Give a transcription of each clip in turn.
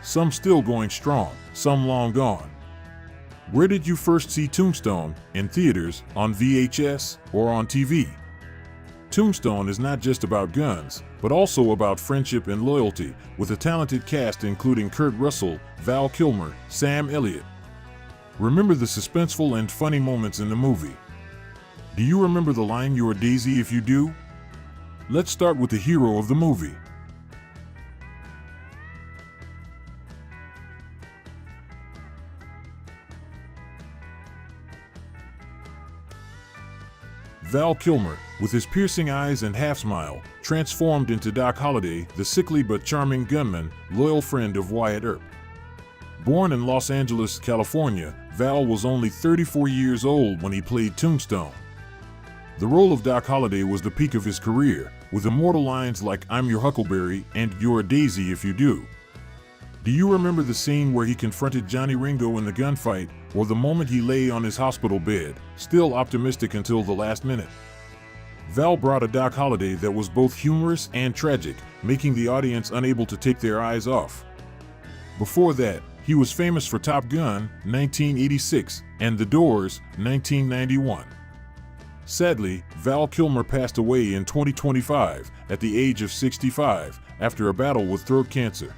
some still going strong, some long gone. Where did you first see Tombstone? In theaters, on VHS, or on TV? Tombstone is not just about guns, but also about friendship and loyalty, with a talented cast including Kurt Russell, Val Kilmer, Sam Elliott. Remember the suspenseful and funny moments in the movie. Do you remember the line, "You're a daisy if you do"? Let's start with the hero of the movie. Val Kilmer, with his piercing eyes and half-smile, transformed into Doc Holliday, the sickly but charming gunman, loyal friend of Wyatt Earp. Born in Los Angeles, California, Val was only 34 years old when he played Tombstone. The role of Doc Holliday was the peak of his career, with immortal lines like "I'm your huckleberry" and "You're a daisy if you do." Do you remember the scene where he confronted Johnny Ringo in the gunfight, or the moment he lay on his hospital bed, still optimistic until the last minute? Val brought a Doc Holliday that was both humorous and tragic, making the audience unable to take their eyes off. Before that, he was famous for Top Gun, 1986, and The Doors, 1991. Sadly, Val Kilmer passed away in 2025 at the age of 65 after a battle with throat cancer.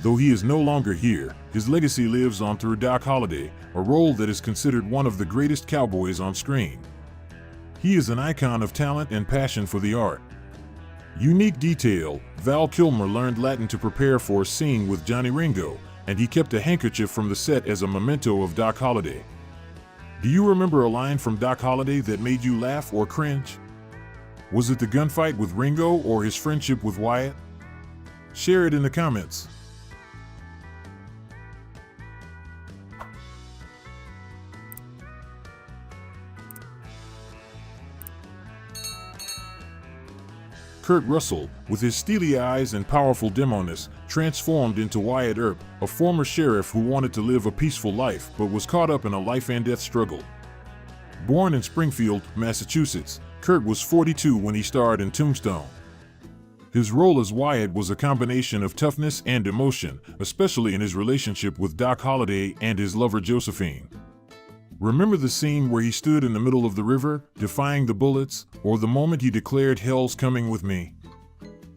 Though he is no longer here, his legacy lives on through Doc Holliday, a role that is considered one of the greatest cowboys on screen. He is an icon of talent and passion for the art. Unique detail: Val Kilmer learned Latin to prepare for a scene with Johnny Ringo, and he kept a handkerchief from the set as a memento of Doc Holliday. Do you remember a line from Doc Holliday that made you laugh or cringe? Was it the gunfight with Ringo or his friendship with Wyatt? Share it in the comments. Kurt Russell, with his steely eyes and powerful demoness, transformed into Wyatt Earp, a former sheriff who wanted to live a peaceful life but was caught up in a life-and-death struggle. Born in Springfield, Massachusetts, Kurt was 42 when he starred in Tombstone. His role as Wyatt was a combination of toughness and emotion, especially in his relationship with Doc Holliday and his lover Josephine. Remember the scene where he stood in the middle of the river, defying the bullets, or the moment he declared, "Hell's coming with me"?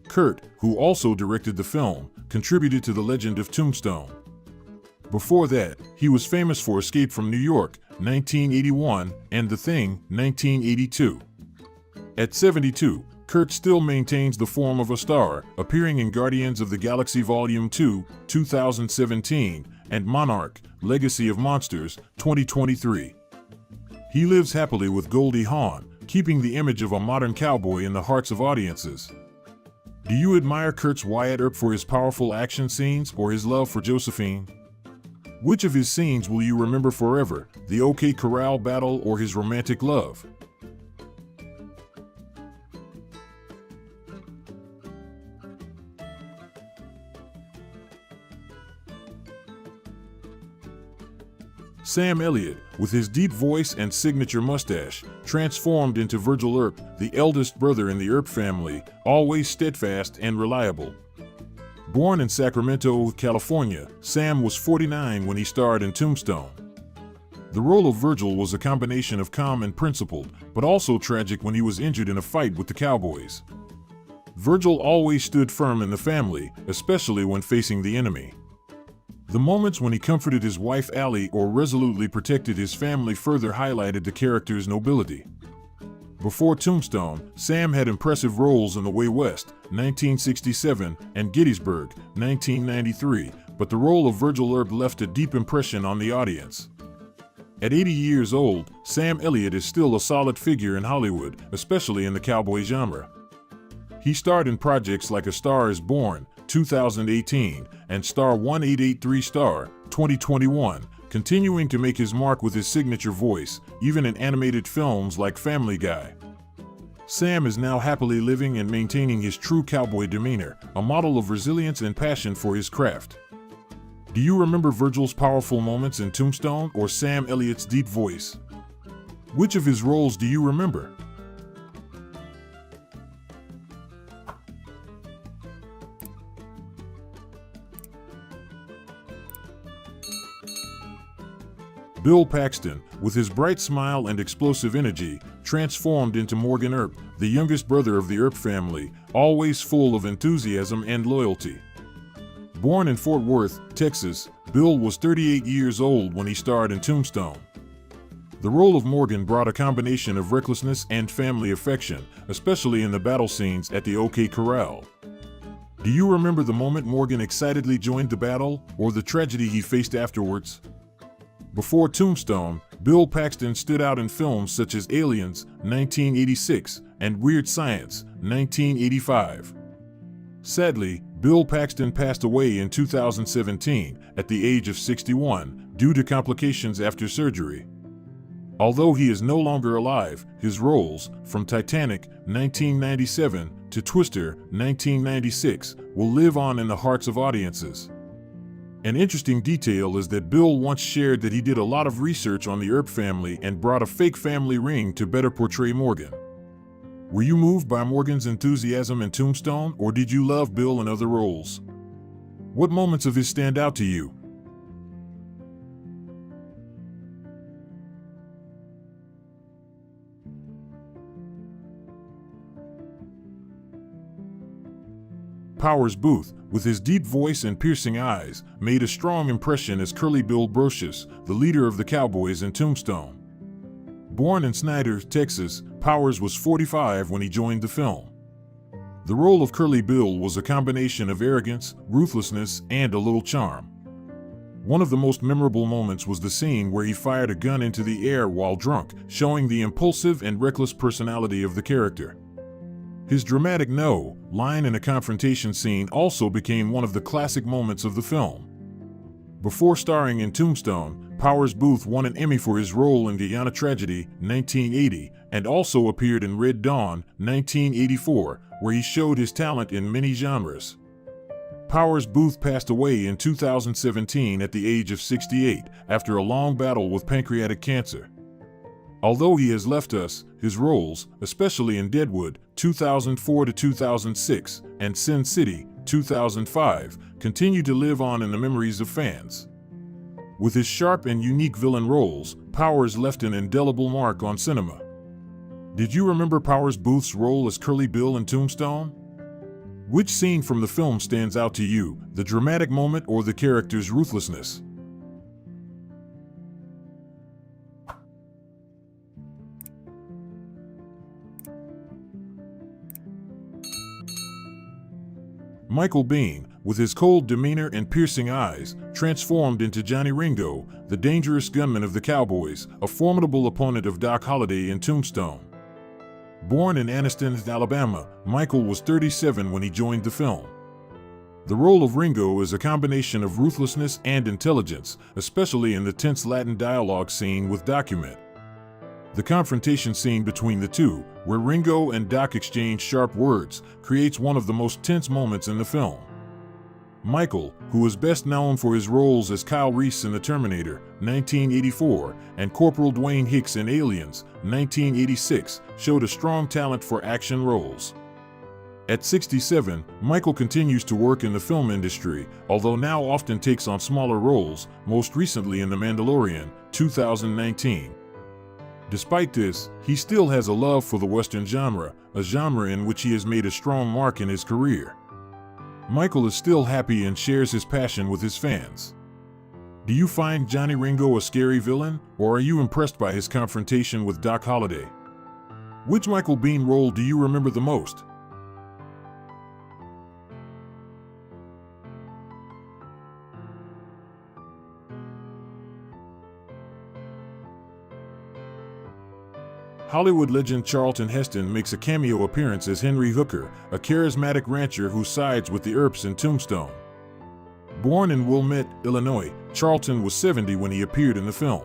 Kurt, who also directed the film, contributed to the legend of Tombstone. Before that, he was famous for Escape from New York, 1981, and The Thing, 1982. At 72, Kurt still maintains the form of a star, appearing in Guardians of the Galaxy Volume 2, 2017, and Monarch, Legacy of Monsters, 2023. He lives happily with Goldie Hawn, keeping the image of a modern cowboy in the hearts of audiences. Do you admire Kurt's Wyatt Earp for his powerful action scenes or his love for Josephine? Which of his scenes will you remember forever, the OK Corral battle or his romantic love? Sam Elliott, with his deep voice and signature mustache, transformed into Virgil Earp, the eldest brother in the Earp family, always steadfast and reliable. Born in Sacramento, California, Sam was 49 when he starred in Tombstone. The role of Virgil was a combination of calm and principled, but also tragic when he was injured in a fight with the Cowboys. Virgil always stood firm in the family, especially when facing the enemy. The moments when he comforted his wife Allie or resolutely protected his family further highlighted the character's nobility. Before Tombstone, Sam had impressive roles in The Way West, 1967, and Gettysburg, 1993, but the role of Virgil Earp left a deep impression on the audience. At 80 years old, Sam Elliott is still a solid figure in Hollywood, especially in the cowboy genre. He starred in projects like A Star is Born, 2018, and Star 1883 Star, 2021, continuing to make his mark with his signature voice, even in animated films like Family Guy. Sam is now happily living and maintaining his true cowboy demeanor, a model of resilience and passion for his craft. Do you remember Virgil's powerful moments in Tombstone or Sam Elliott's deep voice? Which of his roles do you remember? Bill Paxton, with his bright smile and explosive energy, transformed into Morgan Earp, the youngest brother of the Earp family, always full of enthusiasm and loyalty. Born in Fort Worth, Texas, Bill was 38 years old when he starred in Tombstone. The role of Morgan brought a combination of recklessness and family affection, especially in the battle scenes at the OK Corral. Do you remember the moment Morgan excitedly joined the battle, or the tragedy he faced afterwards? Before Tombstone, Bill Paxton stood out in films such as Aliens, 1986, and Weird Science, 1985. Sadly, Bill Paxton passed away in 2017 at the age of 61 due to complications after surgery. Although he is no longer alive, his roles, from Titanic, 1997, to Twister, 1996, will live on in the hearts of audiences. An interesting detail is that Bill once shared that he did a lot of research on the Earp family and brought a fake family ring to better portray Morgan. Were you moved by Morgan's enthusiasm in Tombstone, or did you love Bill in other roles? What moments of his stand out to you? Powers Boothe, with his deep voice and piercing eyes, made a strong impression as Curly Bill Brocious, the leader of the Cowboys in Tombstone. Born in Snyder, Texas, Powers was 45 when he joined the film. The role of Curly Bill was a combination of arrogance, ruthlessness, and a little charm. One of the most memorable moments was the scene where he fired a gun into the air while drunk, showing the impulsive and reckless personality of the character. His dramatic "no" line in a confrontation scene also became one of the classic moments of the film. Before starring in Tombstone, Powers Boothe won an Emmy for his role in Guyana Tragedy, 1980, and also appeared in Red Dawn, 1984, where he showed his talent in many genres. Powers Boothe passed away in 2017 at the age of 68 after a long battle with pancreatic cancer. Although he has left us, his roles, especially in Deadwood, 2004 to 2006, and Sin City, 2005, continue to live on in the memories of fans. With his sharp and unique villain roles, Powers left an indelible mark on cinema. Did you remember Powers Boothe's role as Curly Bill in Tombstone? Which scene from the film stands out to you, the dramatic moment or the character's ruthlessness? Michael Biehn, with his cold demeanor and piercing eyes, transformed into Johnny Ringo, the dangerous gunman of the Cowboys, a formidable opponent of Doc Holliday in Tombstone. Born in Anniston, Alabama, Michael was 37 when he joined the film. The role of Ringo is a combination of ruthlessness and intelligence, especially in the tense Latin dialogue scene with Document. The confrontation scene between the two, where Ringo and Doc exchange sharp words, creates one of the most tense moments in the film. Michael, who is best known for his roles as Kyle Reese in The Terminator, 1984, and Corporal Dwayne Hicks in Aliens, 1986, showed a strong talent for action roles. At 67, Michael continues to work in the film industry, although now often takes on smaller roles, most recently in The Mandalorian, 2019. Despite this, he still has a love for the Western genre, a genre in which he has made a strong mark in his career. Michael is still happy and shares his passion with his fans. Do you find Johnny Ringo a scary villain, or are you impressed by his confrontation with Doc Holliday? Which Michael Biehn role do you remember the most? Hollywood legend Charlton Heston makes a cameo appearance as Henry Hooker, a charismatic rancher who sides with the Earps in Tombstone. Born in Wilmette, Illinois, Charlton was 70 when he appeared in the film.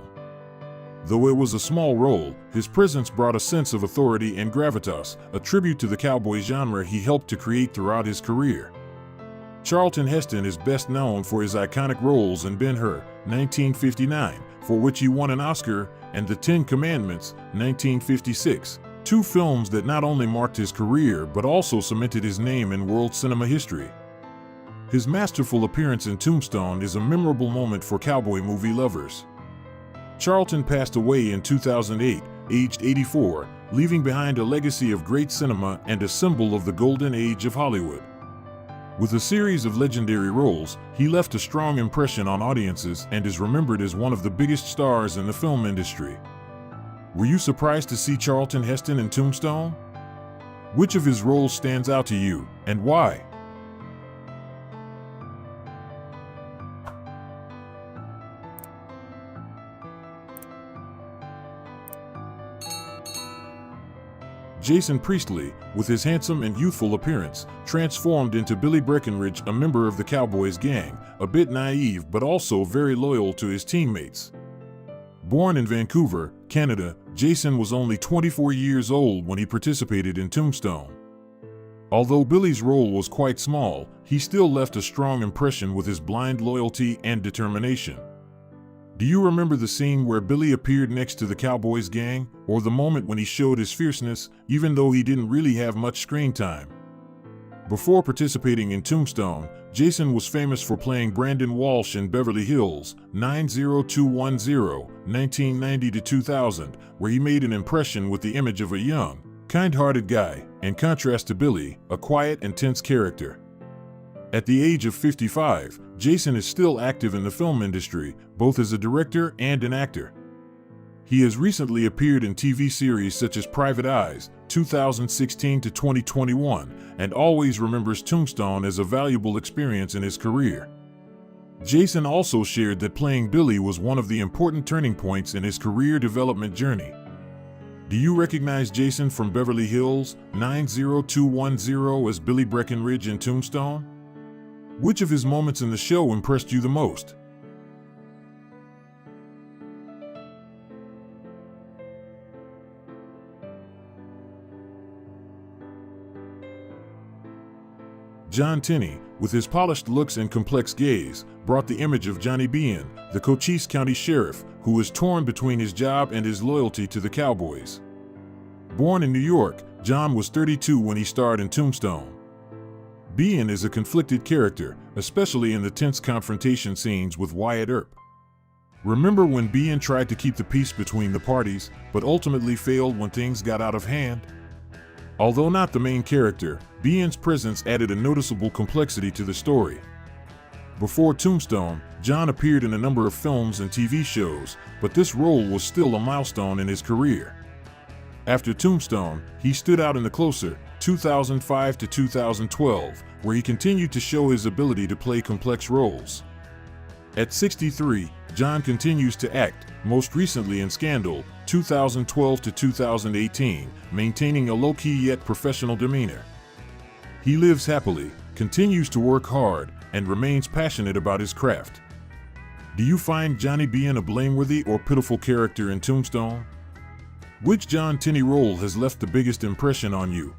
Though it was a small role, his presence brought a sense of authority and gravitas, a tribute to the cowboy genre he helped to create throughout his career. Charlton Heston is best known for his iconic roles in Ben-Hur, 1959, for which he won an Oscar, and The Ten Commandments, 1956, two films that not only marked his career but also cemented his name in world cinema history. His masterful appearance in Tombstone is a memorable moment for cowboy movie lovers. Charlton passed away in 2008, aged 84, leaving behind a legacy of great cinema and a symbol of the golden age of Hollywood. With a series of legendary roles, he left a strong impression on audiences and is remembered as one of the biggest stars in the film industry. Were you surprised to see Charlton Heston in Tombstone? Which of his roles stands out to you, and why? Jason Priestley, with his handsome and youthful appearance, transformed into Billy Breckenridge, a member of the Cowboys gang, a bit naive but also very loyal to his teammates. Born in Vancouver, Canada, Jason was only 24 years old when he participated in Tombstone. Although Billy's role was quite small, he still left a strong impression with his blind loyalty and determination. Do you remember the scene where Billy appeared next to the Cowboys gang, or the moment when he showed his fierceness, even though he didn't really have much screen time? Before participating in Tombstone, Jason was famous for playing Brandon Walsh in Beverly Hills 90210, 1990 to 2000, where he made an impression with the image of a young, kind-hearted guy, in contrast to Billy, a quiet and tense character. At the age of 55, Jason is still active in the film industry, both as a director and an actor. He has recently appeared in TV series such as Private Eyes, 2016 to 2021, and always remembers Tombstone as a valuable experience in his career. Jason also shared that playing Billy was one of the important turning points in his career development journey. Do you recognize Jason from Beverly Hills 90210 as Billy Breckenridge in Tombstone? Which of his moments in the show impressed you the most? John Tenney, with his polished looks and complex gaze, brought the image of Johnny Bean, the Cochise County Sheriff, who was torn between his job and his loyalty to the Cowboys. Born in New York, John was 32 when he starred in Tombstone. Bean is a conflicted character, especially in the tense confrontation scenes with Wyatt Earp. Remember when Bean tried to keep the peace between the parties, but ultimately failed when things got out of hand? Although not the main character, Bean's presence added a noticeable complexity to the story. Before Tombstone, John appeared in a number of films and TV shows, but this role was still a milestone in his career. After Tombstone, he stood out in The Closer, 2005 to 2012, where he continued to show his ability to play complex roles. At 63, John continues to act, most recently in Scandal, 2012 to 2018, maintaining a low-key yet professional demeanor. He lives happily, continues to work hard, and remains passionate about his craft. Do you find Johnny Bean a blameworthy or pitiful character in Tombstone? Which John Tenney role has left the biggest impression on you?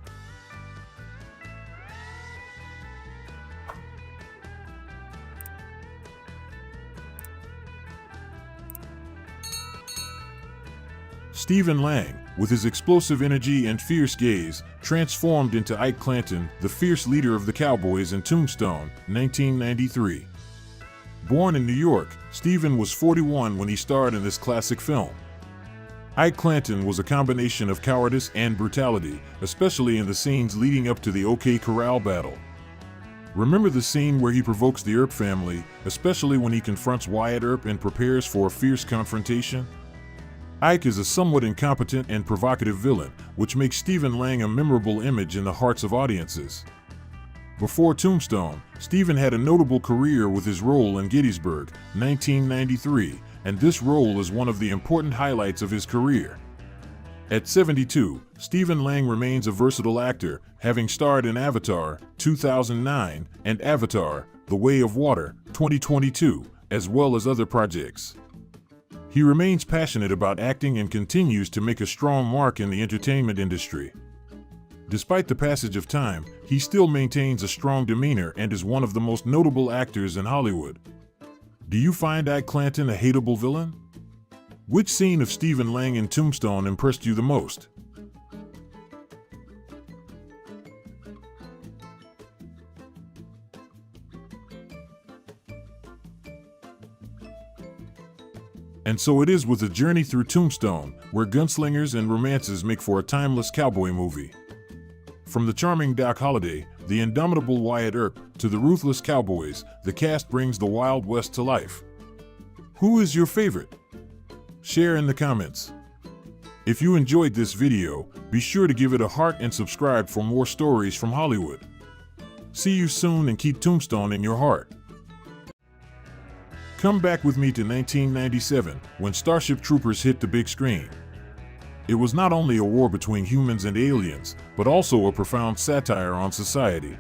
Stephen Lang, with his explosive energy and fierce gaze, transformed into Ike Clanton, the fierce leader of the Cowboys in Tombstone, 1993. Born in New York, Stephen was 41 when he starred in this classic film. Ike Clanton was a combination of cowardice and brutality, especially in the scenes leading up to the OK Corral battle. Remember the scene where he provokes the Earp family, especially when he confronts Wyatt Earp and prepares for a fierce confrontation? Ike is a somewhat incompetent and provocative villain, which makes Stephen Lang a memorable image in the hearts of audiences. Before Tombstone, Stephen had a notable career with his role in Gettysburg, 1993, and this role is one of the important highlights of his career. At 72, Stephen Lang remains a versatile actor, having starred in Avatar, 2009, and Avatar, The Way of Water, 2022, as well as other projects. He remains passionate about acting and continues to make a strong mark in the entertainment industry. Despite the passage of time, he still maintains a strong demeanor and is one of the most notable actors in Hollywood. Do you find Ike Clanton a hateable villain? Which scene of Stephen Lang in Tombstone impressed you the most? And so it is with a journey through Tombstone, where gunslingers and romances make for a timeless cowboy movie. From the charming Doc Holliday, the indomitable Wyatt Earp, to the ruthless cowboys, the cast brings the Wild West to life. Who is your favorite? Share in the comments. If you enjoyed this video, be sure to give it a heart and subscribe for more stories from Hollywood. See you soon and keep Tombstone in your heart. Come back with me to 1997, when Starship Troopers hit the big screen. It was not only a war between humans and aliens, but also a profound satire on society.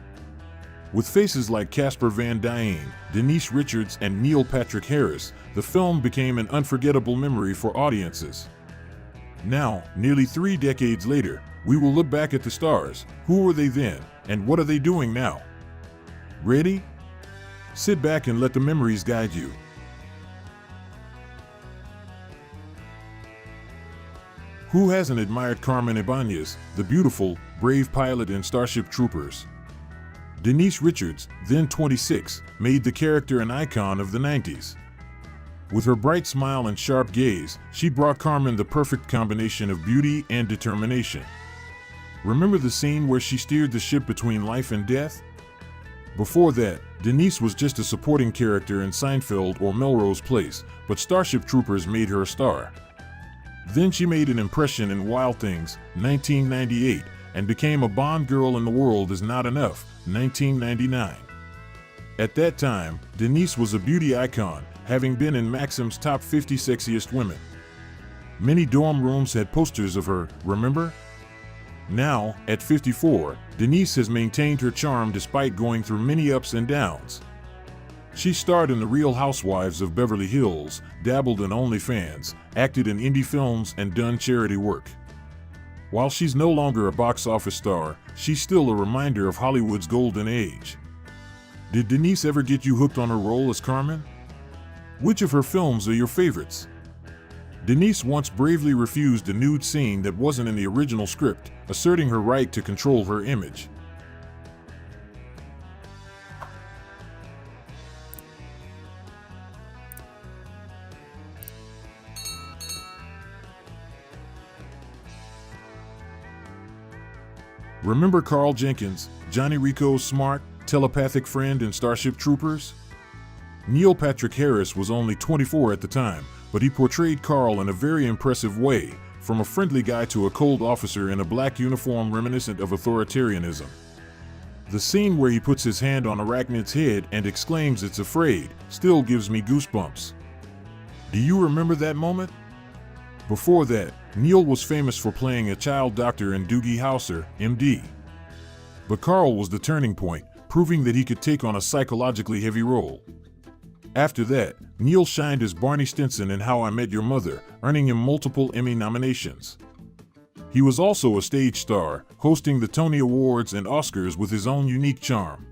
With faces like Casper Van Dien, Denise Richards, and Neil Patrick Harris, the film became an unforgettable memory for audiences. Now, nearly 3 decades later, we will look back at the stars. Who were they then, and what are they doing now? Ready? Sit back and let the memories guide you. Who hasn't admired Carmen Ibanez, the beautiful, brave pilot in Starship Troopers? Denise Richards, then 26, made the character an icon of the 90s. With her bright smile and sharp gaze, she brought Carmen the perfect combination of beauty and determination. Remember the scene where she steered the ship between life and death? Before that, Denise was just a supporting character in Seinfeld or Melrose Place, but Starship Troopers made her a star. Then she made an impression in Wild Things, 1998, and became a Bond girl in The World Is Not Enough, 1999. At that time, Denise was a beauty icon, having been in Maxim's top 50 sexiest women. Many dorm rooms had posters of her, remember? Now, at 54, Denise has maintained her charm despite going through many ups and downs. She starred in The Real Housewives of Beverly Hills, dabbled in OnlyFans, acted in indie films, and done charity work. While she's no longer a box office star, she's still a reminder of Hollywood's golden age. Did Denise ever get you hooked on her role as Carmen? Which of her films are your favorites? Denise once bravely refused a nude scene that wasn't in the original script, asserting her right to control her image. Remember Carl Jenkins, Johnny Rico's smart, telepathic friend in Starship Troopers? Neil Patrick Harris was only 24 at the time, but he portrayed Carl in a very impressive way, from a friendly guy to a cold officer in a black uniform reminiscent of authoritarianism. The scene where he puts his hand on Arachnid's head and exclaims "It's afraid" still gives me goosebumps. Do you remember that moment? Before that, Neil was famous for playing a child doctor in Doogie Howser, MD. But Carl was the turning point, proving that he could take on a psychologically heavy role. After that, Neil shined as Barney Stinson in How I Met Your Mother, earning him multiple Emmy nominations. He was also a stage star, hosting the Tony Awards and Oscars with his own unique charm.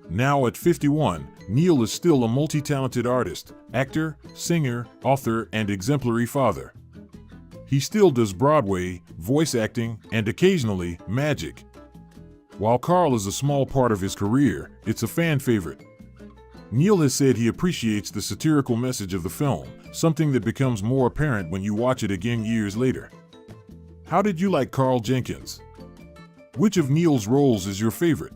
Now at 51, Neil is still a multi-talented artist, actor, singer, author, and exemplary father. He still does Broadway, voice acting, and occasionally, magic. While Carl is a small part of his career, it's a fan favorite. Neil has said he appreciates the satirical message of the film, something that becomes more apparent when you watch it again years later. How did you like Carl Jenkins? Which of Neil's roles is your favorite?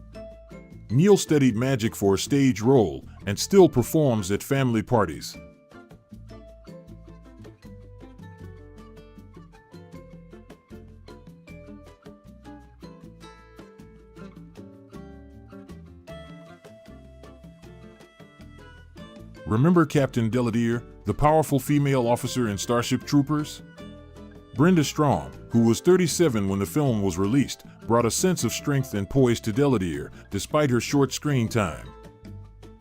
Neil studied magic for a stage role and still performs at family parties. Remember Captain Deladier, the powerful female officer in Starship Troopers? Brenda Strong, who was 37 when the film was released, brought a sense of strength and poise to Deladier, despite her short screen time.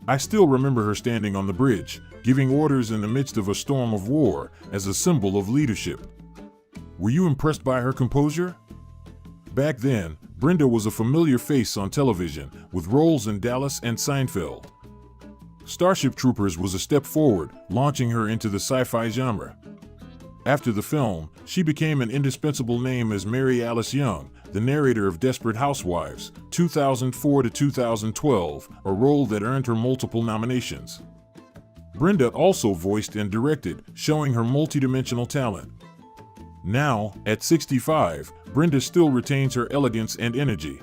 I still remember her standing on the bridge, giving orders in the midst of a storm of war, as a symbol of leadership. Were you impressed by her composure? Back then, Brenda was a familiar face on television, with roles in Dallas and Seinfeld. Starship Troopers was a step forward, launching her into the sci-fi genre. After the film, she became an indispensable name as Mary Alice Young, the narrator of Desperate Housewives, 2004 to 2012, a role that earned her multiple nominations. Brenda also voiced and directed, showing her multidimensional talent. Now, at 65, Brenda still retains her elegance and energy.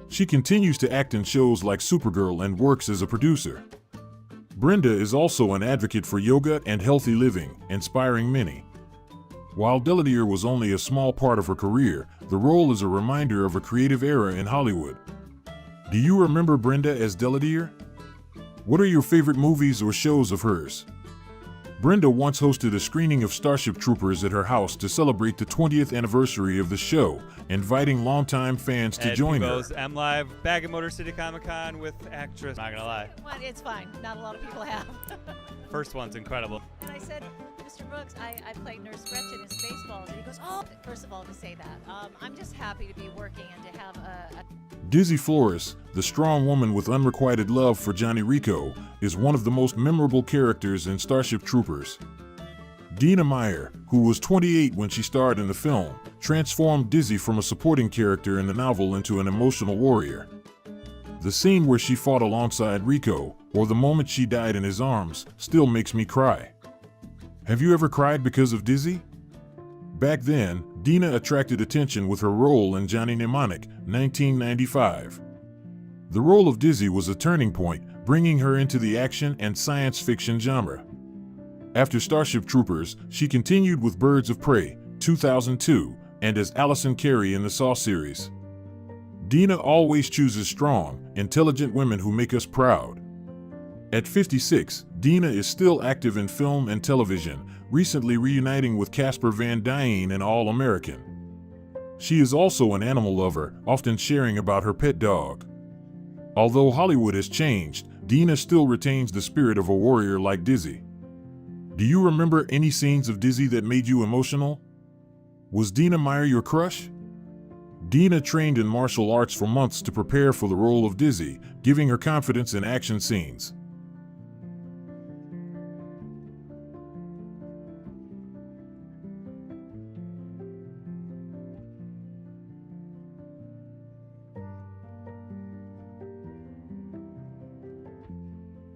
She continues to act in shows like Supergirl and works as a producer. Brenda is also an advocate for yoga and healthy living, inspiring many. While Deladier was only a small part of her career, the role is a reminder of a creative era in Hollywood. Do you remember Brenda as Deladier? What are your favorite movies or shows of hers? Brenda once hosted a screening of Starship Troopers at her house to celebrate the 20th anniversary of the show, inviting longtime fans to join her. M Live, back at Motor City Comic Con with actress. Not gonna lie. Well, it's fine. Not a lot of people have. First one's incredible. And I said, Mr. Brooks, I played Nurse Gretchen in Spaceballs. And he goes, oh, first of all, to say that. I'm just happy to be working and to have a... Dizzy Flores, the strong woman with unrequited love for Johnny Rico, is one of the most memorable characters in Starship Troopers. Dina Meyer, who was 28 when she starred in the film, transformed Dizzy from a supporting character in the novel into an emotional warrior. The scene where she fought alongside Rico, or the moment she died in his arms, still makes me cry. Have you ever cried because of Dizzy? Back then, Dina attracted attention with her role in Johnny Mnemonic, 1995. The role of Dizzy was a turning point, bringing her into the action and science fiction genre. After Starship Troopers, she continued with Birds of Prey, 2002, and as Allison Carey in the Saw series. Dina always chooses strong, intelligent women who make us proud. At 56, Dina is still active in film and television, recently reuniting with Casper Van Dien in All American. She is also an animal lover, often sharing about her pet dog. Although Hollywood has changed, Dina still retains the spirit of a warrior like Dizzy. Do you remember any scenes of Dizzy that made you emotional? Was Dina Meyer your crush? Dina trained in martial arts for months to prepare for the role of Dizzy, giving her confidence in action scenes.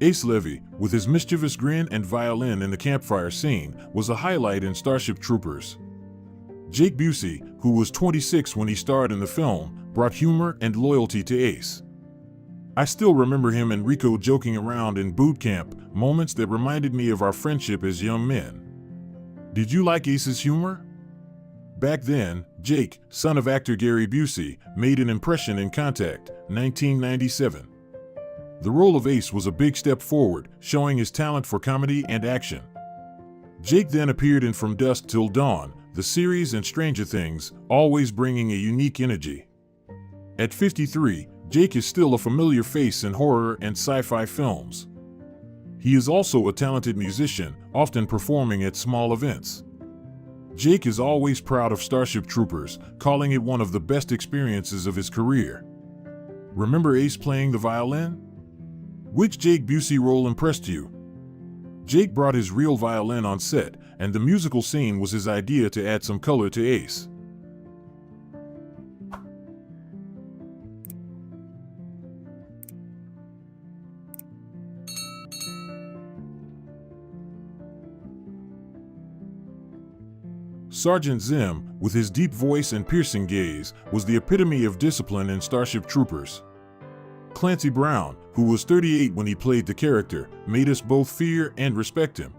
Ace Levy, with his mischievous grin and violin in the campfire scene, was a highlight in Starship Troopers. Jake Busey, who was 26 when he starred in the film, brought humor and loyalty to Ace. I still remember him and Rico joking around in boot camp, moments that reminded me of our friendship as young men. Did you like Ace's humor? Back then, Jake, son of actor Gary Busey, made an impression in Contact, 1997. The role of Ace was a big step forward, showing his talent for comedy and action. Jake then appeared in From Dusk Till Dawn, the series, and Stranger Things, always bringing a unique energy. At 53, Jake is still a familiar face in horror and sci-fi films. He is also a talented musician, often performing at small events. Jake is always proud of Starship Troopers, calling it one of the best experiences of his career. Remember Ace playing the violin? Which Jake Busey role impressed you? Jake brought his real violin on set, and the musical scene was his idea to add some color to Ace. Sergeant Zim, with his deep voice and piercing gaze, was the epitome of discipline in Starship Troopers. Clancy Brown, who was 38 when he played the character, made us both fear and respect him.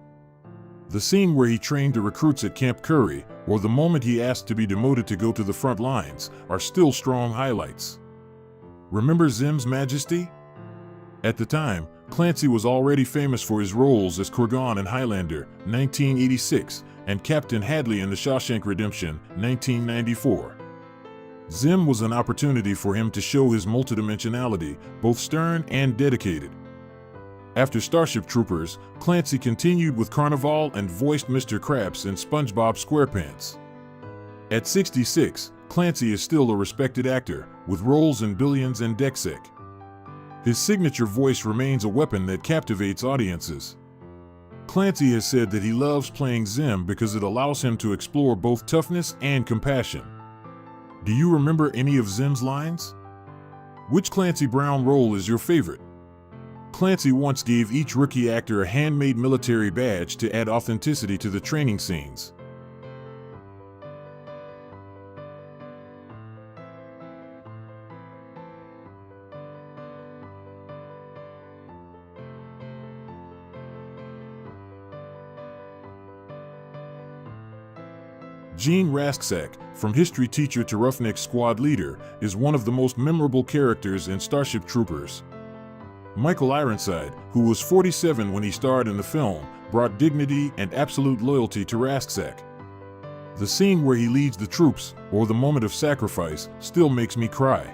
The scene where he trained the recruits at Camp Curry, or the moment he asked to be demoted to go to the front lines, are still strong highlights. Remember Zim's majesty? At the time, Clancy was already famous for his roles as Kurgan in Highlander, 1986, and Captain Hadley in The Shawshank Redemption, 1994. Zim was an opportunity for him to show his multidimensionality, both stern and dedicated. After Starship Troopers, Clancy continued with Carnival and voiced Mr. Krabs in SpongeBob SquarePants. At 66, Clancy is still a respected actor, with roles in Billions and Dexec. His signature voice remains a weapon that captivates audiences. Clancy has said that he loves playing Zim because it allows him to explore both toughness and compassion. Do you remember any of Zim's lines? Which Clancy Brown role is your favorite? Clancy once gave each rookie actor a handmade military badge to add authenticity to the training scenes. Gene Rasksack, from history teacher to roughneck squad leader, is one of the most memorable characters in Starship Troopers. Michael Ironside, who was 47 when he starred in the film, brought dignity and absolute loyalty to Rasksack. The scene where he leads the troops, or the moment of sacrifice, still makes me cry.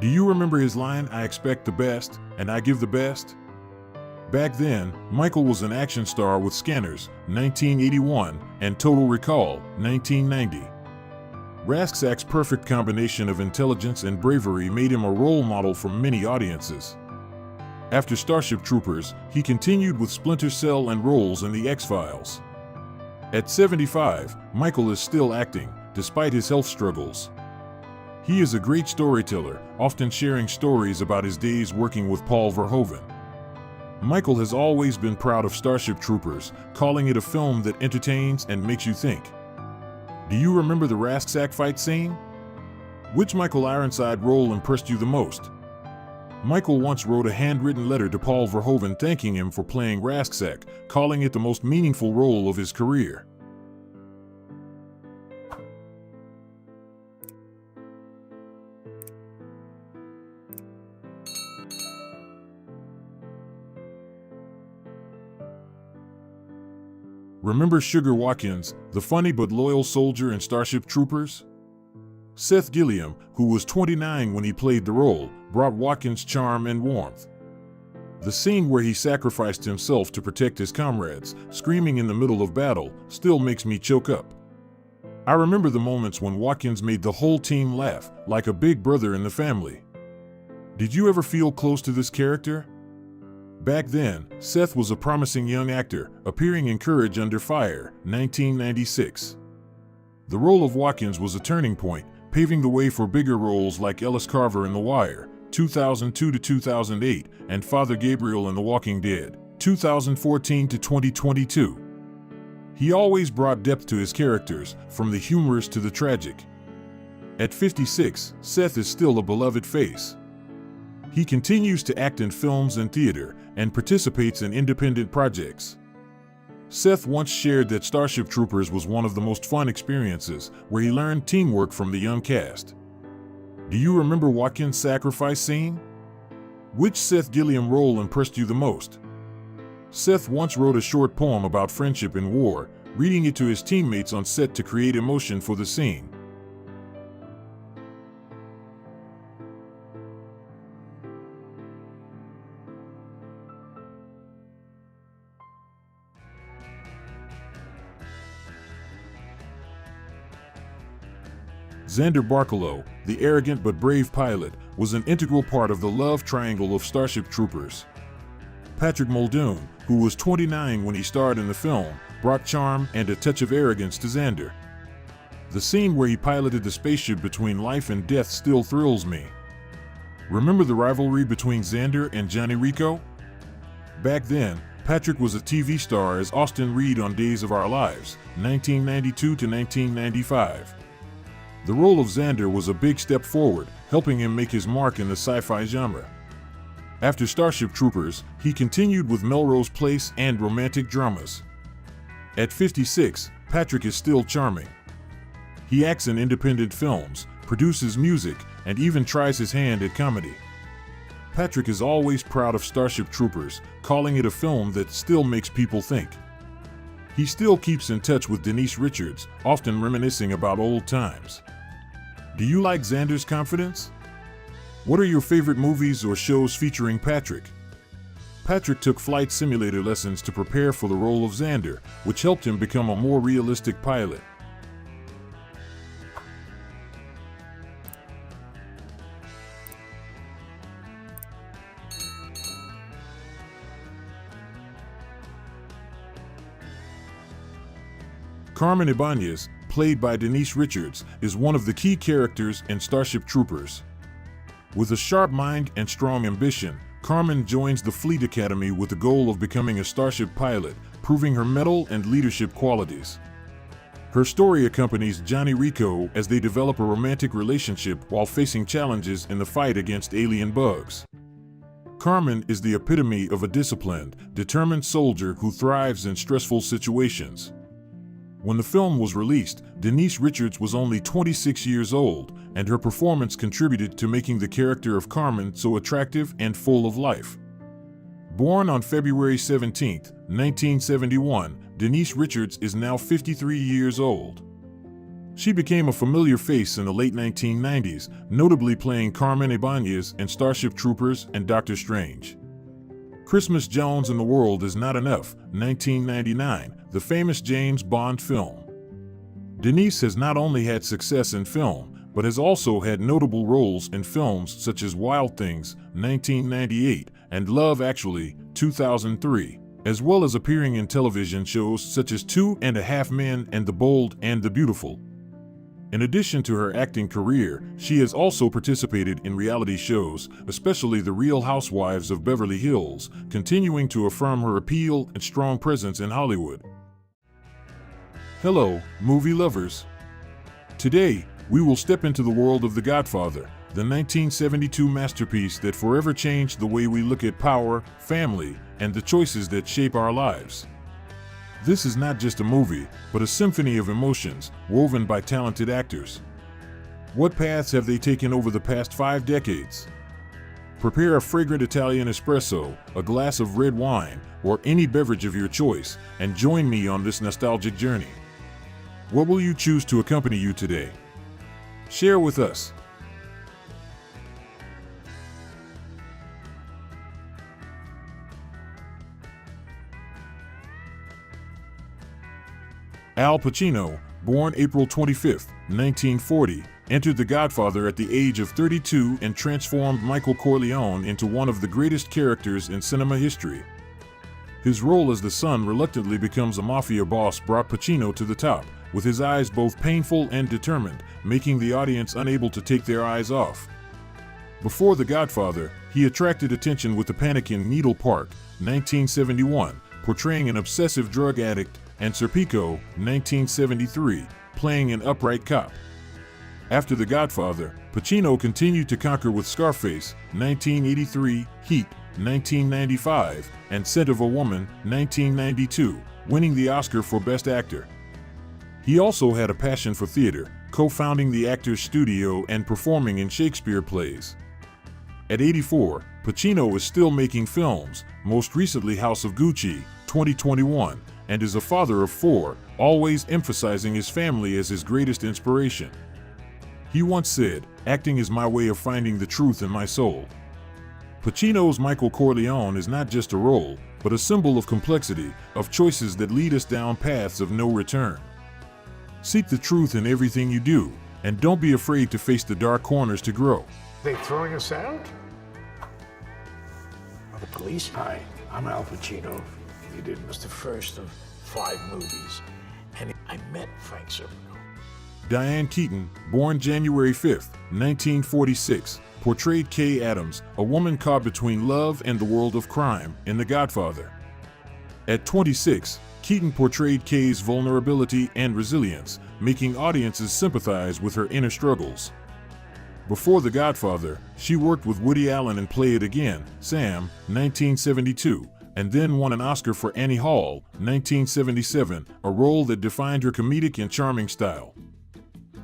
Do you remember his line, "I expect the best, and I give the best"? Back then, Michael was an action star with Scanners, 1981, and Total Recall, 1990. Rasksack's perfect combination of intelligence and bravery made him a role model for many audiences. After Starship Troopers, he continued with Splinter Cell and roles in The X-Files. At 75, Michael is still acting, despite his health struggles. He is a great storyteller, often sharing stories about his days working with Paul Verhoeven. Michael has always been proud of Starship Troopers, calling it a film that entertains and makes you think. Do you remember the Rasksack fight scene? Which Michael Ironside role impressed you the most? Michael once wrote a handwritten letter to Paul Verhoeven thanking him for playing Rasksack, calling it the most meaningful role of his career. Remember Sugar Watkins, the funny but loyal soldier in Starship Troopers? Seth Gilliam, who was 29 when he played the role, brought Watkins charm and warmth. The scene where he sacrificed himself to protect his comrades, screaming in the middle of battle, still makes me choke up. I remember the moments when Watkins made the whole team laugh, like a big brother in the family. Did you ever feel close to this character? Back then, Seth was a promising young actor, appearing in Courage Under Fire, 1996. The role of Watkins was a turning point, paving the way for bigger roles like Ellis Carver in The Wire, 2002 to 2008, and Father Gabriel in The Walking Dead, 2014 to 2022. He always brought depth to his characters, from the humorous to the tragic. At 56, Seth is still a beloved face. He continues to act in films and theater, and participates in independent projects. Seth once shared that Starship Troopers was one of the most fun experiences, where he learned teamwork from the young cast. Do you remember Watkins' sacrifice scene? Which Seth Gilliam role impressed you the most? Seth once wrote a short poem about friendship in war, reading it to his teammates on set to create emotion for the scene. Xander Barkalow, the arrogant but brave pilot, was an integral part of the love triangle of Starship Troopers. Patrick Muldoon, who was 29 when he starred in the film, brought charm and a touch of arrogance to Xander. The scene where he piloted the spaceship between life and death still thrills me. Remember the rivalry between Xander and Johnny Rico? Back then, Patrick was a TV star as Austin Reed on Days of Our Lives, 1992 to 1995. The role of Xander was a big step forward, helping him make his mark in the sci-fi genre. After Starship Troopers, he continued with Melrose Place and romantic dramas. At 56, Patrick is still charming. He acts in independent films, produces music, and even tries his hand at comedy. Patrick is always proud of Starship Troopers, calling it a film that still makes people think. He still keeps in touch with Denise Richards, often reminiscing about old times. Do you like Xander's confidence? What are your favorite movies or shows featuring Patrick? Patrick took flight simulator lessons to prepare for the role of Xander, which helped him become a more realistic pilot. Carmen Ibanez, played by Denise Richards, is one of the key characters in Starship Troopers. With a sharp mind and strong ambition, Carmen joins the Fleet Academy with the goal of becoming a starship pilot, proving her mettle and leadership qualities. Her story accompanies Johnny Rico as they develop a romantic relationship while facing challenges in the fight against alien bugs. Carmen is the epitome of a disciplined, determined soldier who thrives in stressful situations. When the film was released, Denise Richards was only 26 years old, and her performance contributed to making the character of Carmen so attractive and full of life. Born on February 17, 1971, Denise Richards is now 53 years old. She became a familiar face in the late 1990s, notably playing Carmen Ibanez in Starship Troopers and Doctor Strange. Christmas Jones in the World Is Not Enough, 1999, the famous James Bond film. Denise has not only had success in film, but has also had notable roles in films such as Wild Things, 1998, and Love Actually, 2003, as well as appearing in television shows such as 2.5 Men and The Bold and the Beautiful. In addition to her acting career, she has also participated in reality shows, especially The Real Housewives of Beverly Hills, continuing to affirm her appeal and strong presence in Hollywood. Hello, movie lovers. Today, we will step into the world of The Godfather, the 1972 masterpiece that forever changed the way we look at power, family, and the choices that shape our lives. This is not just a movie, but a symphony of emotions, woven by talented actors. What paths have they taken over the past 5 decades? Prepare a fragrant Italian espresso, a glass of red wine, or any beverage of your choice, and join me on this nostalgic journey. What will you choose to accompany you today? Share with us. Al Pacino, born April 25, 1940, entered The Godfather at the age of 32 and transformed Michael Corleone into one of the greatest characters in cinema history. His role as the son reluctantly becomes a mafia boss brought Pacino to the top, with his eyes both painful and determined, making the audience unable to take their eyes off. Before The Godfather, he attracted attention with The Panic in Needle Park, 1971, portraying an obsessive drug addict, and Serpico, 1973, playing an upright cop. After The Godfather, Pacino continued to conquer with Scarface, 1983, Heat, 1995, and Scent of a Woman, 1992, winning the Oscar for Best Actor. He also had a passion for theater, co-founding the Actors Studio and performing in Shakespeare plays. At 84, Pacino is still making films, most recently House of Gucci, 2021, and is a father of 4, always emphasizing his family as his greatest inspiration. He once said, "Acting is my way of finding the truth in my soul." Pacino's Michael Corleone is not just a role, but a symbol of complexity, of choices that lead us down paths of no return. Seek the truth in everything you do, and don't be afraid to face the dark corners to grow. They throwing us out? Are the police? Hi, I'm Al Pacino. You did was the first of 5 movies, and I met Frank Serpico. Diane Keaton, born January 5, 1946, portrayed Kay Adams, a woman caught between love and the world of crime, in The Godfather. At 26, Keaton portrayed Kay's vulnerability and resilience, making audiences sympathize with her inner struggles. Before The Godfather, she worked with Woody Allen in Play It Again, Sam, 1972, and then won an Oscar for Annie Hall, 1977, a role that defined her comedic and charming style.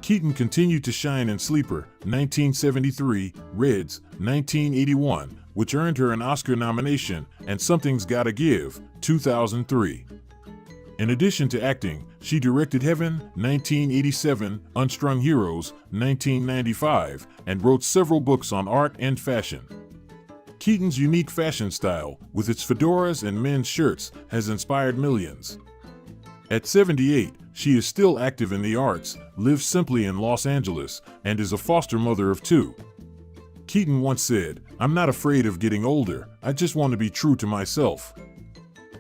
Keaton continued to shine in Sleeper, 1973, Reds, 1981, which earned her an Oscar nomination, and Something's Gotta Give, 2003. In addition to acting, she directed Heaven, 1987, Unstrung Heroes, 1995, and wrote several books on art and fashion. Keaton's unique fashion style, with its fedoras and men's shirts, has inspired millions. At 78, she is still active in the arts, lives simply in Los Angeles, and is a foster mother of 2. Keaton once said, "I'm not afraid of getting older, I just want to be true to myself."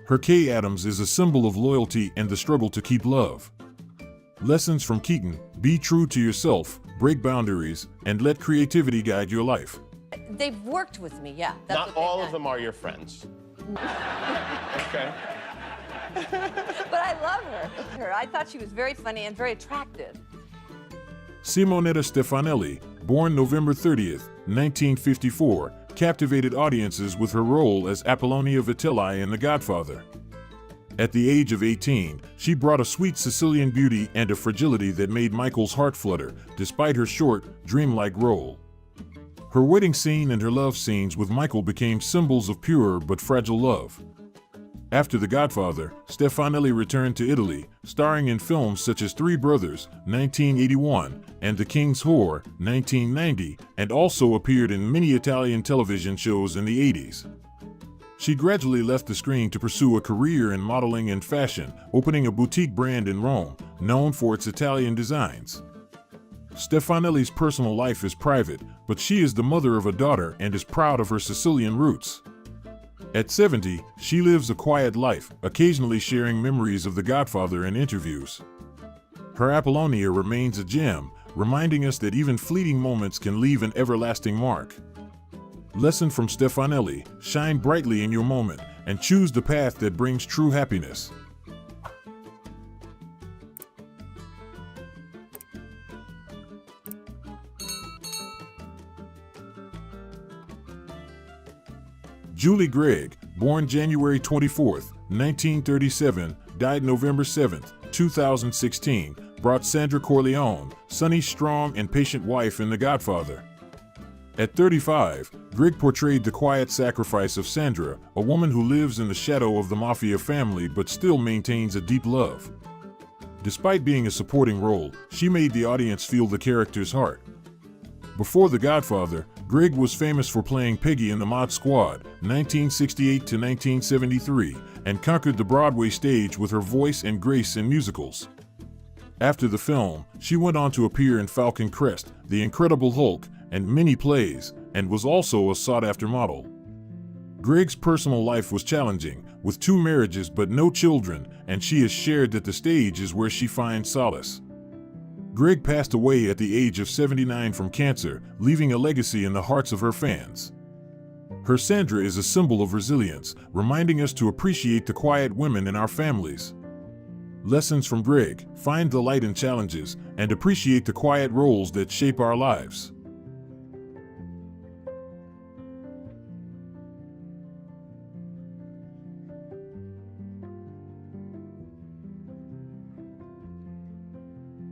Her Kay Adams is a symbol of loyalty and the struggle to keep love. Lessons from Keaton: be true to yourself, break boundaries, and let creativity guide your life. They've worked with me, yeah. That's Not what they've all done. of them are your friends. Okay. But I love her. I thought she was very funny and very attractive. Simonetta Stefanelli, born November 30th, 1954, captivated audiences with her role as Apollonia Vitelli in The Godfather. At the age of 18, she brought a sweet Sicilian beauty and a fragility that made Michael's heart flutter, despite her short, dreamlike role. Her wedding scene and her love scenes with Michael became symbols of pure but fragile love. After The Godfather, Stefanelli returned to Italy, starring in films such as Three Brothers, 1981, and The King's Whore, 1990, and also appeared in many Italian television shows in the 80s. She gradually left the screen to pursue a career in modeling and fashion, opening a boutique brand in Rome, known for its Italian designs. Stefanelli's personal life is private, but she is the mother of a daughter and is proud of her Sicilian roots. At 70, she lives a quiet life, occasionally sharing memories of The Godfather in interviews. Her Apollonia remains a gem, reminding us that even fleeting moments can leave an everlasting mark. Lesson from Stefanelli: shine brightly in your moment and choose the path that brings true happiness. Julie Gregg, born January 24, 1937, died November 7, 2016, brought Sandra Corleone, Sonny's strong and patient wife in The Godfather. At 35, Gregg portrayed the quiet sacrifice of Sandra, a woman who lives in the shadow of the mafia family but still maintains a deep love. Despite being a supporting role, she made the audience feel the character's heart. Before The Godfather, Gregg was famous for playing Peggy in The Mod Squad, 1968 to 1973, and conquered the Broadway stage with her voice and grace in musicals. After the film, she went on to appear in Falcon Crest, The Incredible Hulk, and many plays, and was also a sought-after model. Gregg's personal life was challenging, with 2 marriages but no children, and she has shared that the stage is where she finds solace. Gregg passed away at the age of 79 from cancer, leaving a legacy in the hearts of her fans. Her Sandra is a symbol of resilience, reminding us to appreciate the quiet women in our families. Lessons from Gregg: find the light in challenges, and appreciate the quiet roles that shape our lives.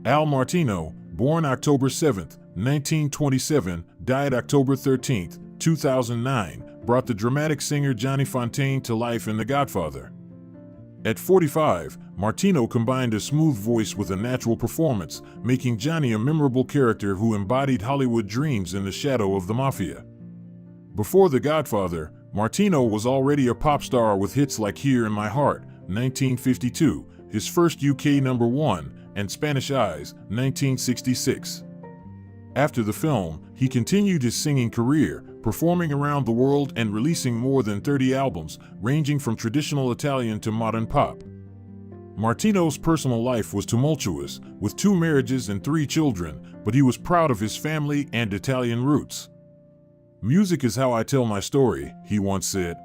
Al Martino, born October 7, 1927, died October 13, 2009, brought the dramatic singer Johnny Fontane to life in The Godfather. At 45, Martino combined a smooth voice with a natural performance, making Johnny a memorable character who embodied Hollywood dreams in the shadow of the mafia. Before The Godfather, Martino was already a pop star with hits like Here in My Heart, 1952, his first UK #1, and Spanish Eyes, 1966. After the film, he continued his singing career, performing around the world and releasing more than 30 albums, ranging from traditional Italian to modern pop. Martino's personal life was tumultuous, with 2 marriages and 3 children, but he was proud of his family and Italian roots. "Music is how I tell my story," he once said.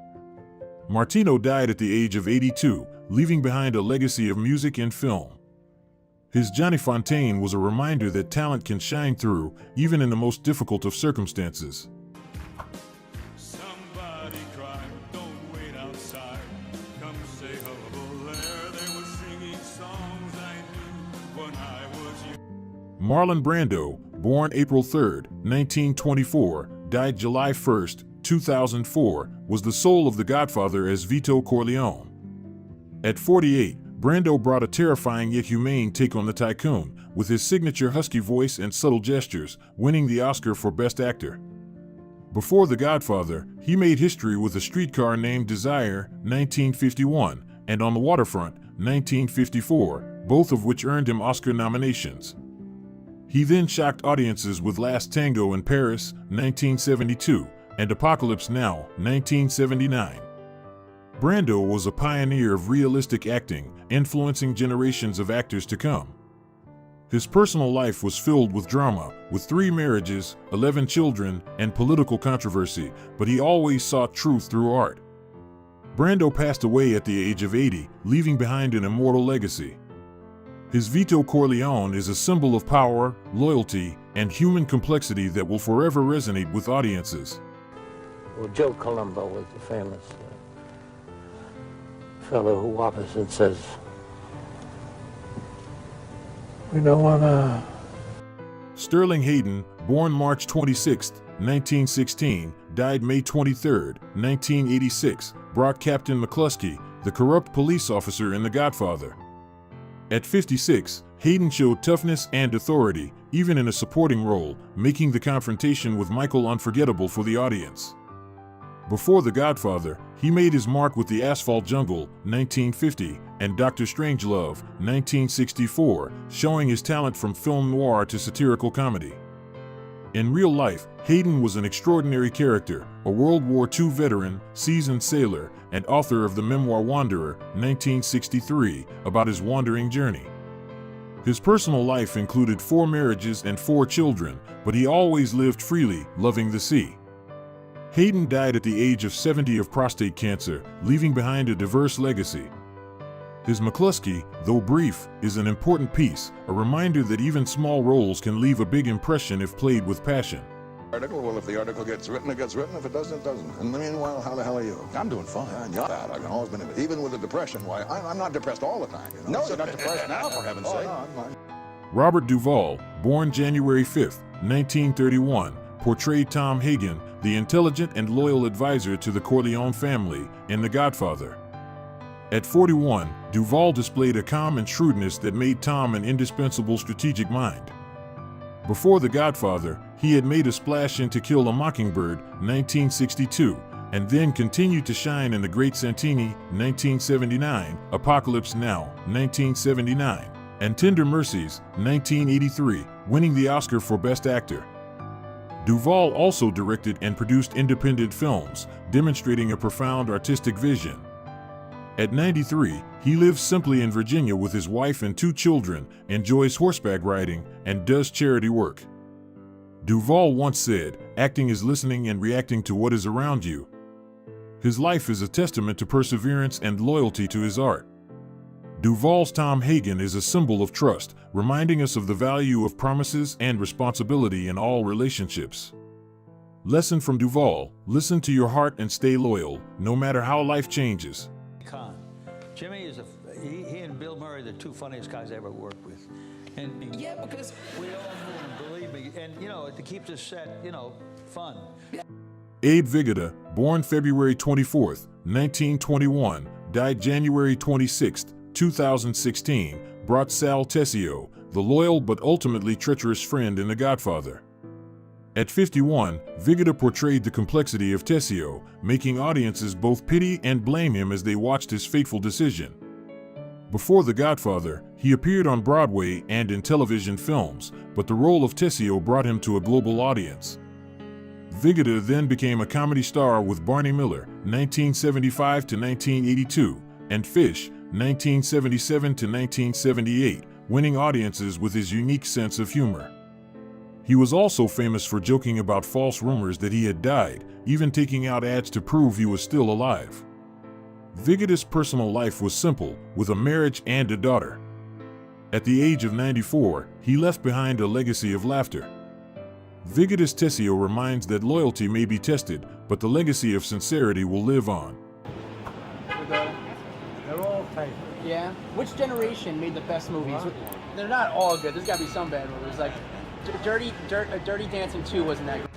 Martino died at the age of 82, leaving behind a legacy of music and film. His Johnny Fontane was a reminder that talent can shine through, even in the most difficult of circumstances. Somebody cried, "Don't wait outside. Come say hello there." They were singing songs I knew when I was young. Marlon Brando, born April 3, 1924, died July 1, 2004, was the soul of The Godfather as Vito Corleone. At 48, Brando brought a terrifying yet humane take on the tycoon, with his signature husky voice and subtle gestures, winning the Oscar for Best Actor. Before The Godfather, he made history with A Streetcar Named Desire, 1951, and On the Waterfront, 1954, both of which earned him Oscar nominations. He then shocked audiences with Last Tango in Paris, 1972, and Apocalypse Now, 1979. Brando was a pioneer of realistic acting, influencing generations of actors to come. His personal life was filled with drama, with 3 marriages, 11 children, and political controversy, but he always sought truth through art. Brando passed away at the age of 80, leaving behind an immortal legacy. His Vito Corleone is a symbol of power, loyalty, and human complexity that will forever resonate with audiences. Well, Joe Colombo was the famous fellow who walks and says, "We don't want to." Sterling Hayden, born March 26, 1916, died May 23, 1986, brought Captain McCluskey, the corrupt police officer in The Godfather. At 56, Hayden showed toughness and authority, even in a supporting role, making the confrontation with Michael unforgettable for the audience. Before The Godfather, he made his mark with The Asphalt Jungle, 1950, and Dr. Strangelove, 1964, showing his talent from film noir to satirical comedy. In real life, Hayden was an extraordinary character, a World War II veteran, seasoned sailor, and author of the memoir Wanderer, 1963, about his wandering journey. His personal life included 4 marriages and 4 children, but he always lived freely, loving the sea. Hayden died at the age of 70 of prostate cancer, leaving behind a diverse legacy. His McCluskey, though brief, is an important piece, a reminder that even small roles can leave a big impression if played with passion. Article, well, if the article gets written, it gets written. If it doesn't, it doesn't. And meanwhile, how the hell are you? I'm doing fine. I got that. I've always been, even with the depression, why, I'm not depressed all the time. You know? No, you're not depressed now, for heaven's sake. No, I'm fine. Robert Duvall, born January 5, 1931, portrayed Tom Hagen, the intelligent and loyal advisor to the Corleone family, in The Godfather. At 41, Duvall displayed a calm and shrewdness that made Tom an indispensable strategic mind. Before The Godfather, he had made a splash in To Kill a Mockingbird, 1962, and then continued to shine in The Great Santini, 1979, Apocalypse Now, 1979, and Tender Mercies, 1983, winning the Oscar for Best Actor. Duvall also directed and produced independent films, demonstrating a profound artistic vision. At 93, he lives simply in Virginia with his wife and 2 children, enjoys horseback riding, and does charity work. Duvall once said, "Acting is listening and reacting to what is around you." His life is a testament to perseverance and loyalty to his art. Duvall's Tom Hagen is a symbol of trust, reminding us of the value of promises and responsibility in all relationships. Lesson from Duvall: listen to your heart and stay loyal, no matter how life changes. Jimmy is he and Bill Murray are the 2 funniest guys I ever worked with. And yeah, because we all knew him, believe me. And to keep this set, fun. Abe Vigoda, born February 24, 1921, died January 26, 2016, brought Sal Tessio, the loyal but ultimately treacherous friend in The Godfather. At 51, Vigoda portrayed the complexity of Tessio, making audiences both pity and blame him as they watched his fateful decision. Before The Godfather, he appeared on Broadway and in television films, but the role of Tessio brought him to a global audience. Vigoda then became a comedy star with Barney Miller, 1975 to 1982, and Fish, 1977 to 1978, winning audiences with his unique sense of humor. He was also famous for joking about false rumors that he had died, even taking out ads to prove he was still alive. Vigoda's personal life was simple, with a marriage and a daughter. At the age of 94, he left behind a legacy of laughter. Vigoda's Tessio reminds that loyalty may be tested, but the legacy of sincerity will live on. They're all type. Yeah? Which generation made the best movies? They're not all good. There's got to be some bad movies. Like Dirty Dancing 2 wasn't that great.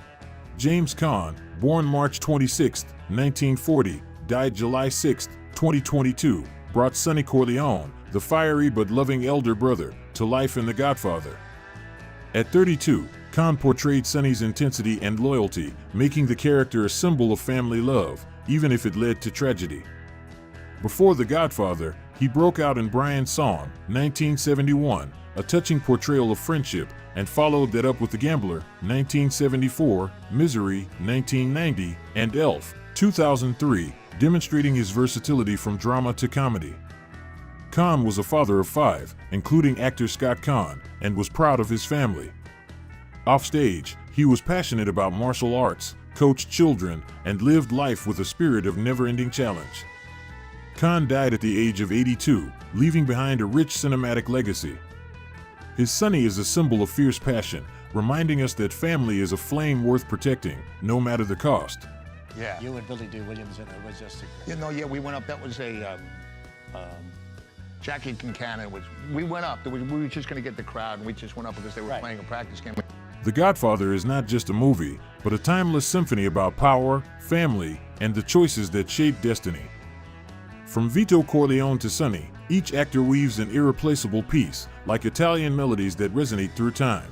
James Caan, born March 26, 1940, died July 6, 2022, brought Sonny Corleone, the fiery but loving elder brother, to life in The Godfather. At 32, Caan portrayed Sonny's intensity and loyalty, making the character a symbol of family love, even if it led to tragedy. Before The Godfather, he broke out in Brian's Song, 1971, a touching portrayal of friendship, and followed that up with The Gambler, 1974, Misery, 1990, and Elf, 2003, demonstrating his versatility from drama to comedy. Kahn was a father of 5, including actor Scott Kahn, and was proud of his family. Offstage, he was passionate about martial arts, coached children, and lived life with a spirit of never-ending challenge. Kahn died at the age of 82, leaving behind a rich cinematic legacy. His Sonny is a symbol of fierce passion, reminding us that family is a flame worth protecting, no matter the cost. Yeah. You and Billy D. Williams, and it was just a... You know, yeah, we went up. That was a Jackie Kincannon. We went up. We were just going to get the crowd, and we just went up because they were playing a practice game. The Godfather is not just a movie, but a timeless symphony about power, family, and the choices that shape destiny. From Vito Corleone to Sonny, each actor weaves an irreplaceable piece, like Italian melodies that resonate through time.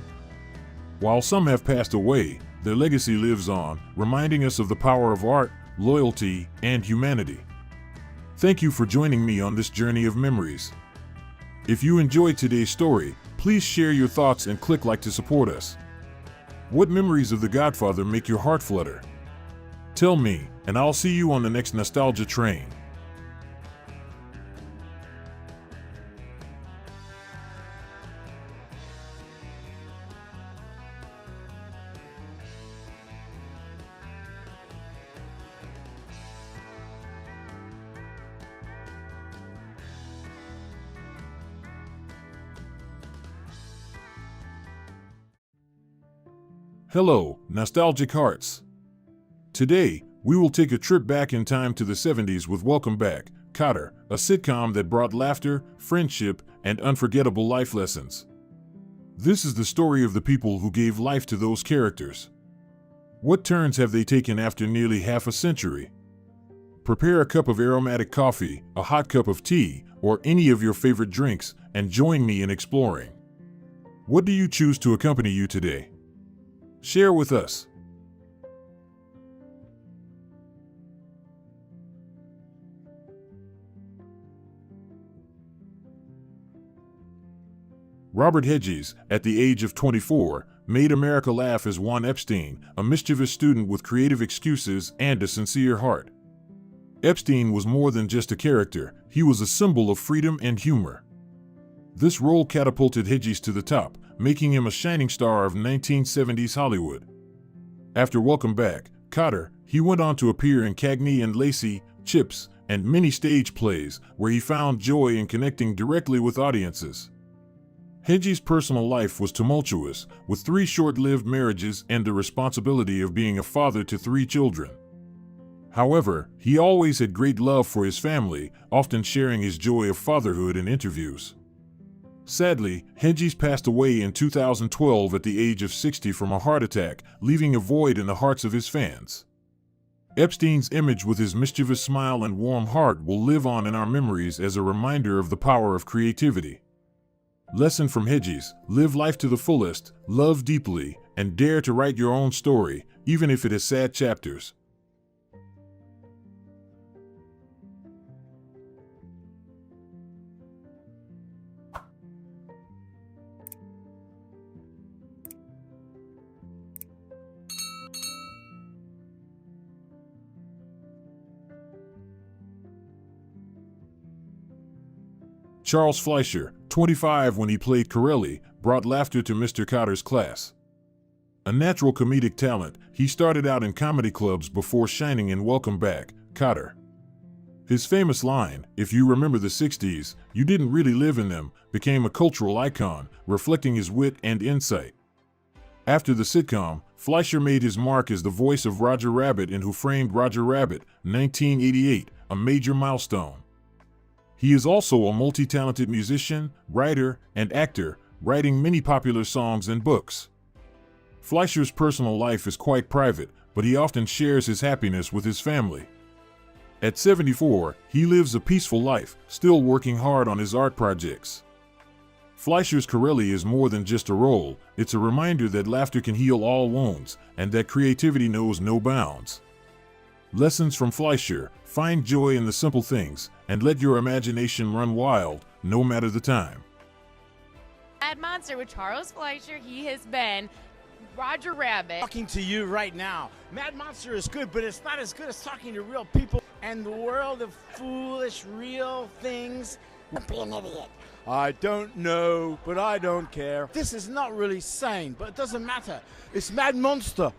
While some have passed away, their legacy lives on, reminding us of the power of art, loyalty, and humanity. Thank you for joining me on this journey of memories. If you enjoyed today's story, please share your thoughts and click like to support us. What memories of The Godfather make your heart flutter? Tell me, and I'll see you on the next nostalgia train. Hello, nostalgic hearts. Today, we will take a trip back in time to the 70s with Welcome Back, Kotter, a sitcom that brought laughter, friendship, and unforgettable life lessons. This is the story of the people who gave life to those characters. What turns have they taken after nearly half a century? Prepare a cup of aromatic coffee, a hot cup of tea, or any of your favorite drinks, and join me in exploring. What do you choose to accompany you today? Share with us. Robert Hedges, at the age of 24, made America laugh as Juan Epstein, a mischievous student with creative excuses and a sincere heart. Epstein was more than just a character, he was a symbol of freedom and humor. This role catapulted Hedges to the top, making him a shining star of 1970s Hollywood. After Welcome Back, Kotter, he went on to appear in Cagney and Lacey, Chips, and many stage plays, where he found joy in connecting directly with audiences. Hedges' personal life was tumultuous, with 3 short-lived marriages and the responsibility of being a father to 3 children. However, he always had great love for his family, often sharing his joy of fatherhood in interviews. Sadly, Hedges passed away in 2012 at the age of 60 from a heart attack, leaving a void in the hearts of his fans. Epstein's image with his mischievous smile and warm heart will live on in our memories as a reminder of the power of creativity. Lesson from Hedges: live life to the fullest, love deeply, and dare to write your own story, even if it has sad chapters. Charles Fleischer, 25 when he played Corelli, brought laughter to Mr. Kotter's class. A natural comedic talent, he started out in comedy clubs before shining in Welcome Back, Kotter. His famous line, "If you remember the 60s, you didn't really live in them," became a cultural icon, reflecting his wit and insight. After the sitcom, Fleischer made his mark as the voice of Roger Rabbit in Who Framed Roger Rabbit, 1988, a major milestone. He is also a multi-talented musician, writer, and actor, writing many popular songs and books. Fleischer's personal life is quite private, but he often shares his happiness with his family. At 74, he lives a peaceful life, still working hard on his art projects. Fleischer's Corelli is more than just a role, it's a reminder that laughter can heal all wounds, and that creativity knows no bounds. Lessons from Fleischer: find joy in the simple things, and let your imagination run wild, no matter the time. Mad Monster with Charles Fleischer, he has been Roger Rabbit. Talking to you right now. Mad Monster is good, but it's not as good as talking to real people. And the world of foolish, real things Don't be an idiot. I don't know, but I don't care. This is not really sane, but it doesn't matter. It's Mad Monster.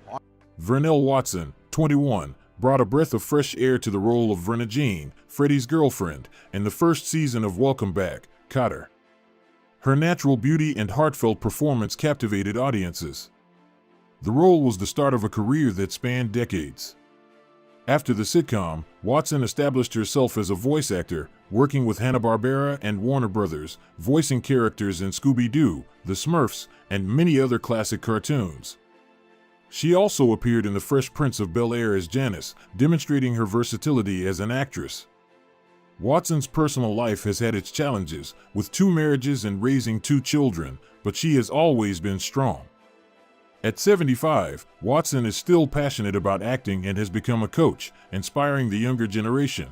Vernell Watson, 21, brought a breath of fresh air to the role of Verna Jean, Freddie's girlfriend, in the first season of Welcome Back, Kotter. Her natural beauty and heartfelt performance captivated audiences. The role was the start of a career that spanned decades. After the sitcom, Watson established herself as a voice actor, working with Hanna-Barbera and Warner Brothers, voicing characters in Scooby-Doo, The Smurfs, and many other classic cartoons. She also appeared in The Fresh Prince of Bel-Air as Janice, demonstrating her versatility as an actress. Watson's personal life has had its challenges, with 2 marriages and raising 2 children, but she has always been strong. At 75, Watson is still passionate about acting and has become a coach, inspiring the younger generation.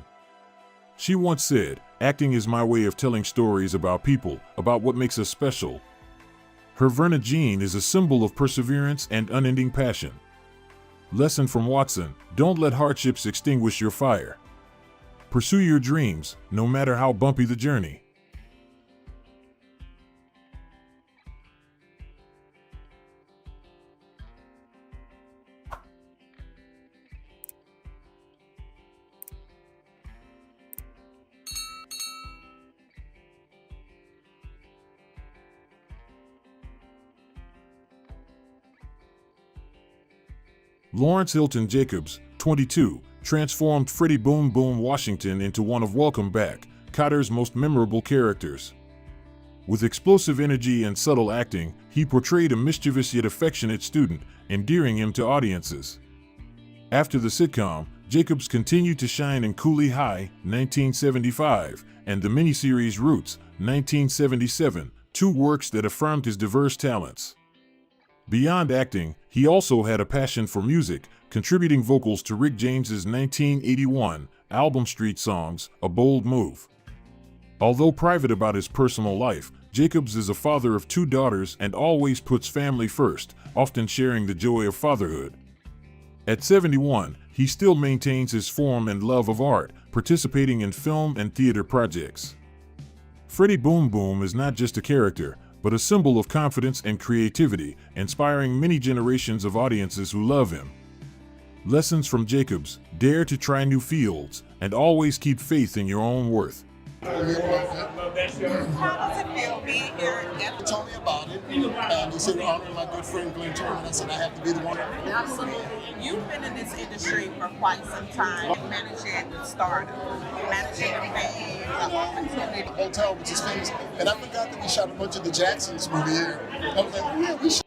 She once said, "Acting is my way of telling stories about people, about what makes us special." Her Verna Jean is a symbol of perseverance and unending passion. Lesson from Watson: don't let hardships extinguish your fire. Pursue your dreams, no matter how bumpy the journey. Lawrence Hilton Jacobs, 22, transformed Freddie Boom Boom Washington into one of Welcome Back, Kotter's most memorable characters. With explosive energy and subtle acting, he portrayed a mischievous yet affectionate student, endearing him to audiences. After the sitcom, Jacobs continued to shine in Cooley High, 1975, and the miniseries Roots, 1977, 2 works that affirmed his diverse talents. Beyond acting, he also had a passion for music, contributing vocals to Rick James's 1981 album Street Songs, A Bold Move. Although private about his personal life, Jacobs is a father of 2 daughters and always puts family first, often sharing the joy of fatherhood. At 71, he still maintains his form and love of art, participating in film and theater projects. Freddie Boom Boom is not just a character, but a symbol of confidence and creativity, inspiring many generations of audiences who love him. Lessons from Jacobs: dare to try new fields, and always keep faith in your own worth. How does it feel being here? He told me about it, and he said, honoring my good friend Glenn Turner, and I said, I have to be the one. Absolutely. You've been in this industry for quite some time, managing stardom, managing a fame, the opportunity. Hotel, which is famous, and I forgot that we shot a bunch of the Jacksons movie here. I was like, oh yeah, we shot.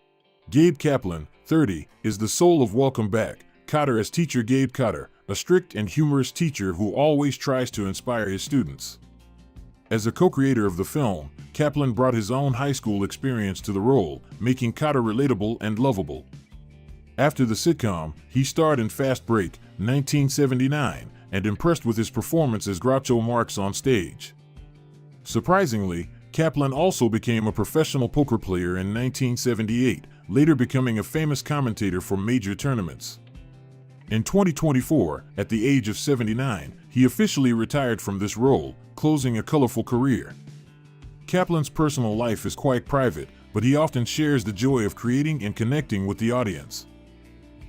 Gabe Kaplan, 30, is the soul of Welcome Back, Kotter as teacher Gabe Kotter, a strict and humorous teacher who always tries to inspire his students. As a co-creator of the film, Kaplan brought his own high school experience to the role, making Kotter relatable and lovable. After the sitcom, he starred in Fast Break, 1979, and impressed with his performance as Groucho Marx on stage. Surprisingly, Kaplan also became a professional poker player in 1978, later becoming a famous commentator for major tournaments. In 2024, at the age of 79, he officially retired from this role, closing a colorful career. Kaplan's personal life is quite private, but he often shares the joy of creating and connecting with the audience.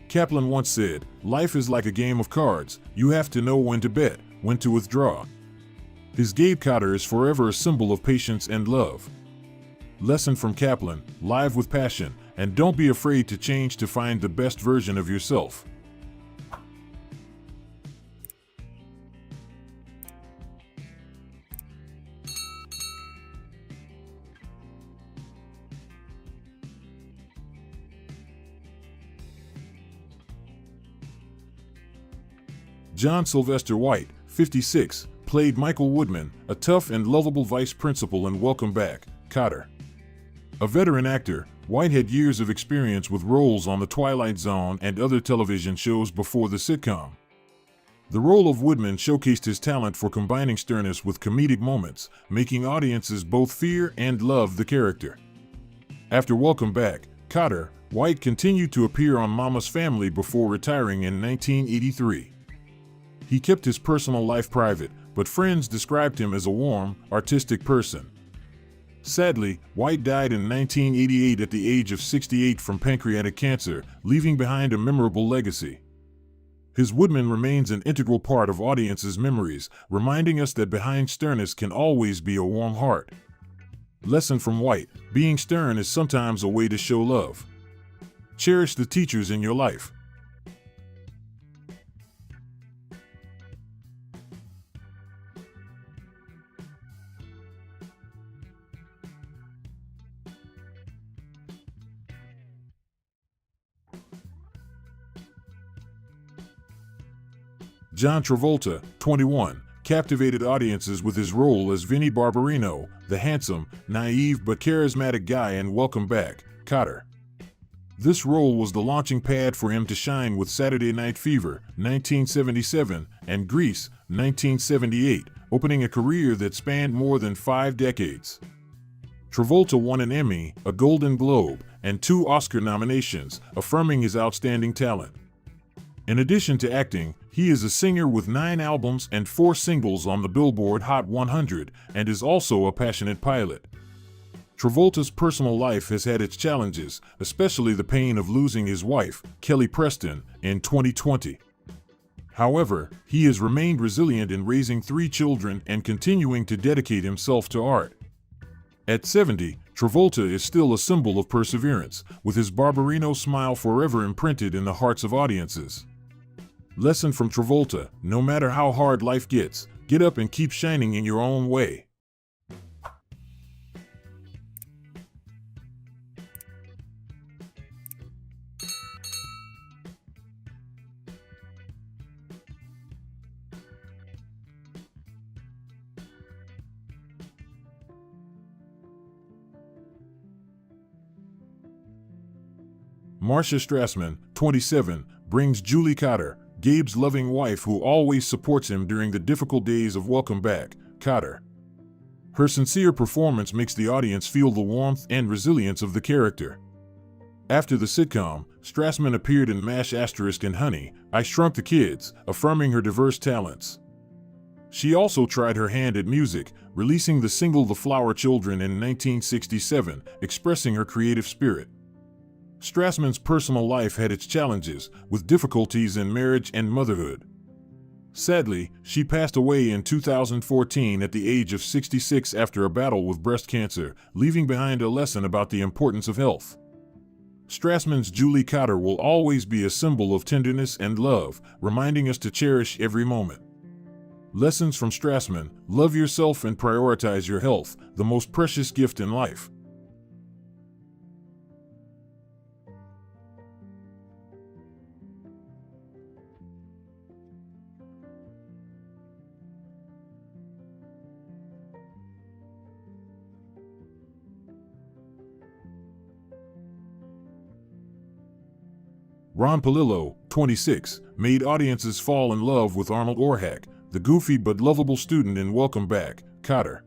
Kaplan once said, "Life is like a game of cards. You have to know when to bet, when to withdraw." His Gabe Kotter is forever a symbol of patience and love. Lesson from Kaplan: live with passion, and don't be afraid to change to find the best version of yourself. John Sylvester White, 56, played Michael Woodman, a tough and lovable vice principal in Welcome Back, Kotter. A veteran actor, White had years of experience with roles on The Twilight Zone and other television shows before the sitcom. The role of Woodman showcased his talent for combining sternness with comedic moments, making audiences both fear and love the character. After Welcome Back, Kotter, White continued to appear on Mama's Family before retiring in 1983. He kept his personal life private, but friends described him as a warm, artistic person. Sadly, White died in 1988 at the age of 68 from pancreatic cancer, leaving behind a memorable legacy. His Woodman remains an integral part of audiences' memories, reminding us that behind sternness can always be a warm heart. Lesson from White: being stern is sometimes a way to show love. Cherish the teachers in your life. John Travolta, 21, captivated audiences with his role as Vinnie Barbarino, the handsome, naive but charismatic guy in Welcome Back, Kotter. This role was the launching pad for him to shine with Saturday Night Fever, 1977, and Grease, 1978, opening a career that spanned more than 5 decades. Travolta won an Emmy, a Golden Globe, and 2 Oscar nominations, affirming his outstanding talent. In addition to acting, he is a singer with 9 albums and 4 singles on the Billboard Hot 100, and is also a passionate pilot. Travolta's personal life has had its challenges, especially the pain of losing his wife, Kelly Preston, in 2020. However, he has remained resilient in raising 3 children and continuing to dedicate himself to art. At 70, Travolta is still a symbol of perseverance, with his Barbarino smile forever imprinted in the hearts of audiences. Lesson from Travolta: no matter how hard life gets, get up and keep shining in your own way. Marcia Strassman, 27, brings Julie Kotter, Gabe's loving wife who always supports him during the difficult days of Welcome Back, Kotter. Her sincere performance makes the audience feel the warmth and resilience of the character. After the sitcom, Strassman appeared in MASH * and Honey, I Shrunk the Kids, affirming her diverse talents. She also tried her hand at music, releasing the single The Flower Children in 1967, expressing her creative spirit. Strassman's personal life had its challenges, with difficulties in marriage and motherhood. Sadly, she passed away in 2014 at the age of 66 after a battle with breast cancer, leaving behind a lesson about the importance of health. Strassman's Julie Kotter will always be a symbol of tenderness and love, reminding us to cherish every moment. Lessons from Strassman: love yourself and prioritize your health, the most precious gift in life. Ron Palillo, 26, made audiences fall in love with Arnold Orhack, the goofy but lovable student in Welcome Back, Kotter.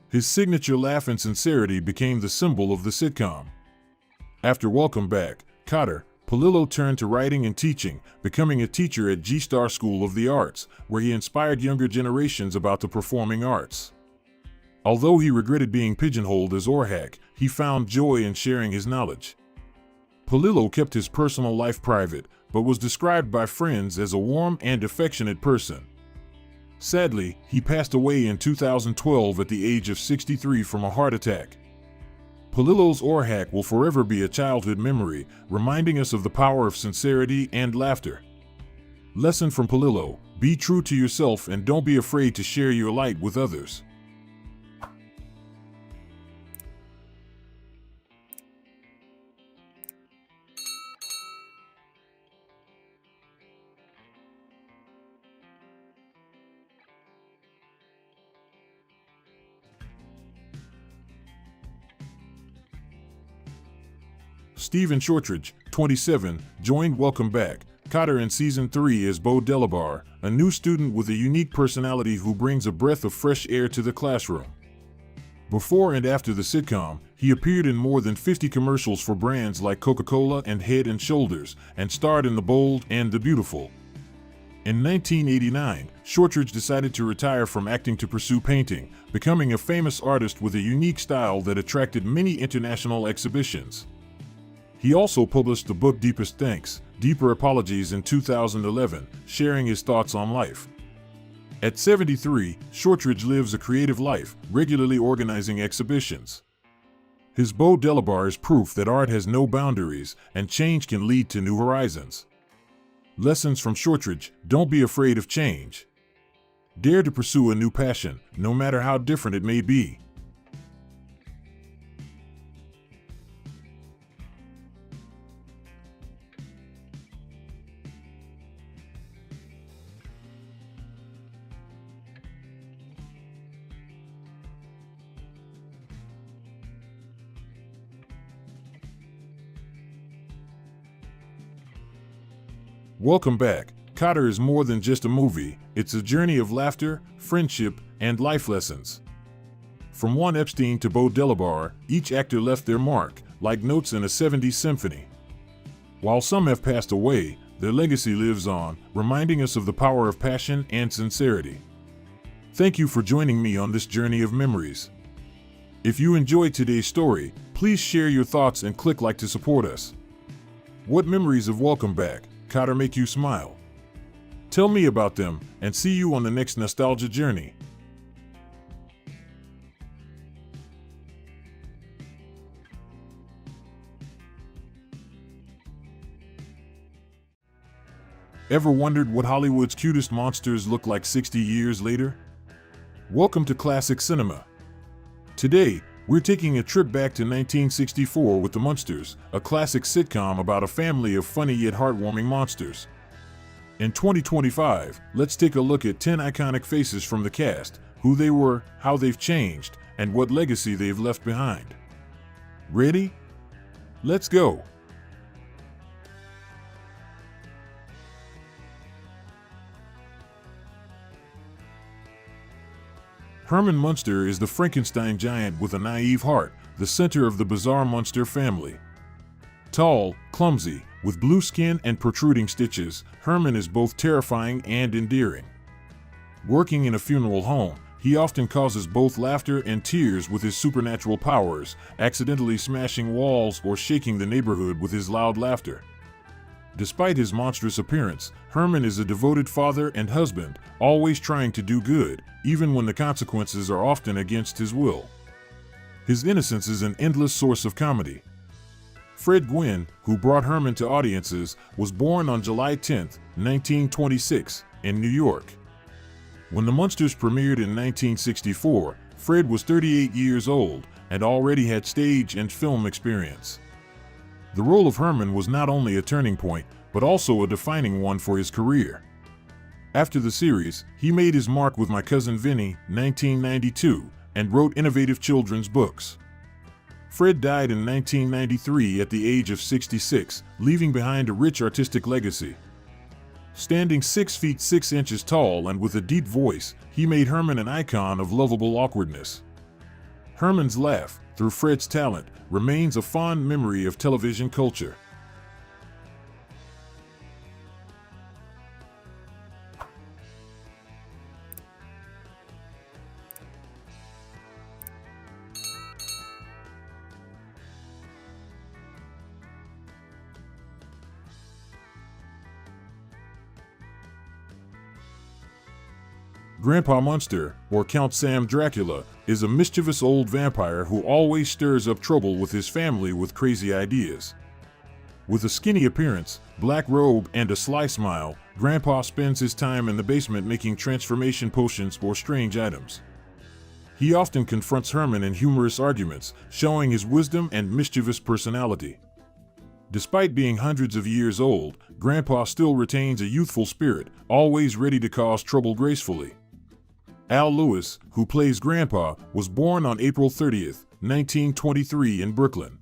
His signature laugh and sincerity became the symbol of the sitcom. After Welcome Back, Kotter, Palillo turned to writing and teaching, becoming a teacher at G-Star School of the Arts, where he inspired younger generations about the performing arts. Although he regretted being pigeonholed as Orhack, he found joy in sharing his knowledge. Palillo kept his personal life private, but was described by friends as a warm and affectionate person. Sadly, he passed away in 2012 at the age of 63 from a heart attack. Palillo's Orhack will forever be a childhood memory, reminding us of the power of sincerity and laughter. Lesson from Palillo: be true to yourself and don't be afraid to share your light with others. Stephen Shortridge, 27, joined Welcome Back, Kotter in Season 3 as Bo Delabar, a new student with a unique personality who brings a breath of fresh air to the classroom. Before and after the sitcom, he appeared in more than 50 commercials for brands like Coca-Cola and Head & Shoulders, and starred in The Bold and the Beautiful. In 1989, Shortridge decided to retire from acting to pursue painting, becoming a famous artist with a unique style that attracted many international exhibitions. He also published the book Deepest Thanks, Deeper Apologies in 2011, sharing his thoughts on life. At 73, Shortridge lives a creative life, regularly organizing exhibitions. His boothe is proof that art has no boundaries and change can lead to new horizons. Lessons from Shortridge: don't be afraid of change. Dare to pursue a new passion, no matter how different it may be. Welcome back. Kotter is more than just a movie, it's a journey of laughter, friendship, and life lessons. From One Epstein to boothe, each actor left their mark, like notes in a 70s symphony. While some have passed away, their legacy lives on, reminding us of the power of passion and sincerity. Thank you for joining me on this journey of memories. If you enjoyed today's story, please share your thoughts and click like to support us. What memories of Welcome Back, Kotter make you smile? Tell me about them, and see you on the next nostalgia journey. Ever wondered what Hollywood's cutest monsters look like 60 years later? Welcome to Classic Cinema. Today, we're taking a trip back to 1964 with The Munsters, a classic sitcom about a family of funny yet heartwarming monsters. In 2025, let's take a look at 10 iconic faces from the cast, who they were, how they've changed, and what legacy they've left behind. Ready? Let's go! Herman Munster is the Frankenstein giant with a naive heart, the center of the bizarre Munster family. Tall, clumsy, with blue skin and protruding stitches, Herman is both terrifying and endearing. Working in a funeral home, he often causes both laughter and tears with his supernatural powers, accidentally smashing walls or shaking the neighborhood with his loud laughter. Despite his monstrous appearance, Herman is a devoted father and husband, always trying to do good, even when the consequences are often against his will. His innocence is an endless source of comedy. Fred Gwynne, who brought Herman to audiences, was born on July 10, 1926, in New York. When The Munsters premiered in 1964, Fred was 38 years old and already had stage and film experience. The role of Herman was not only a turning point, but also a defining one for his career. After the series, he made his mark with My Cousin Vinny, 1992, and wrote innovative children's books. Fred died in 1993 at the age of 66, leaving behind a rich artistic legacy. Standing 6 feet 6 inches tall and with a deep voice, he made Herman an icon of lovable awkwardness. Herman's laugh, through Fred's talent, remains a fond memory of television culture. Grandpa Munster, or Count Sam Dracula, is a mischievous old vampire who always stirs up trouble with his family with crazy ideas. With a skinny appearance, black robe, and a sly smile, Grandpa spends his time in the basement making transformation potions or strange items. He often confronts Herman in humorous arguments, showing his wisdom and mischievous personality. Despite being hundreds of years old, Grandpa still retains a youthful spirit, always ready to cause trouble gracefully. Al Lewis, who plays Grandpa, was born on April 30, 1923 in Brooklyn.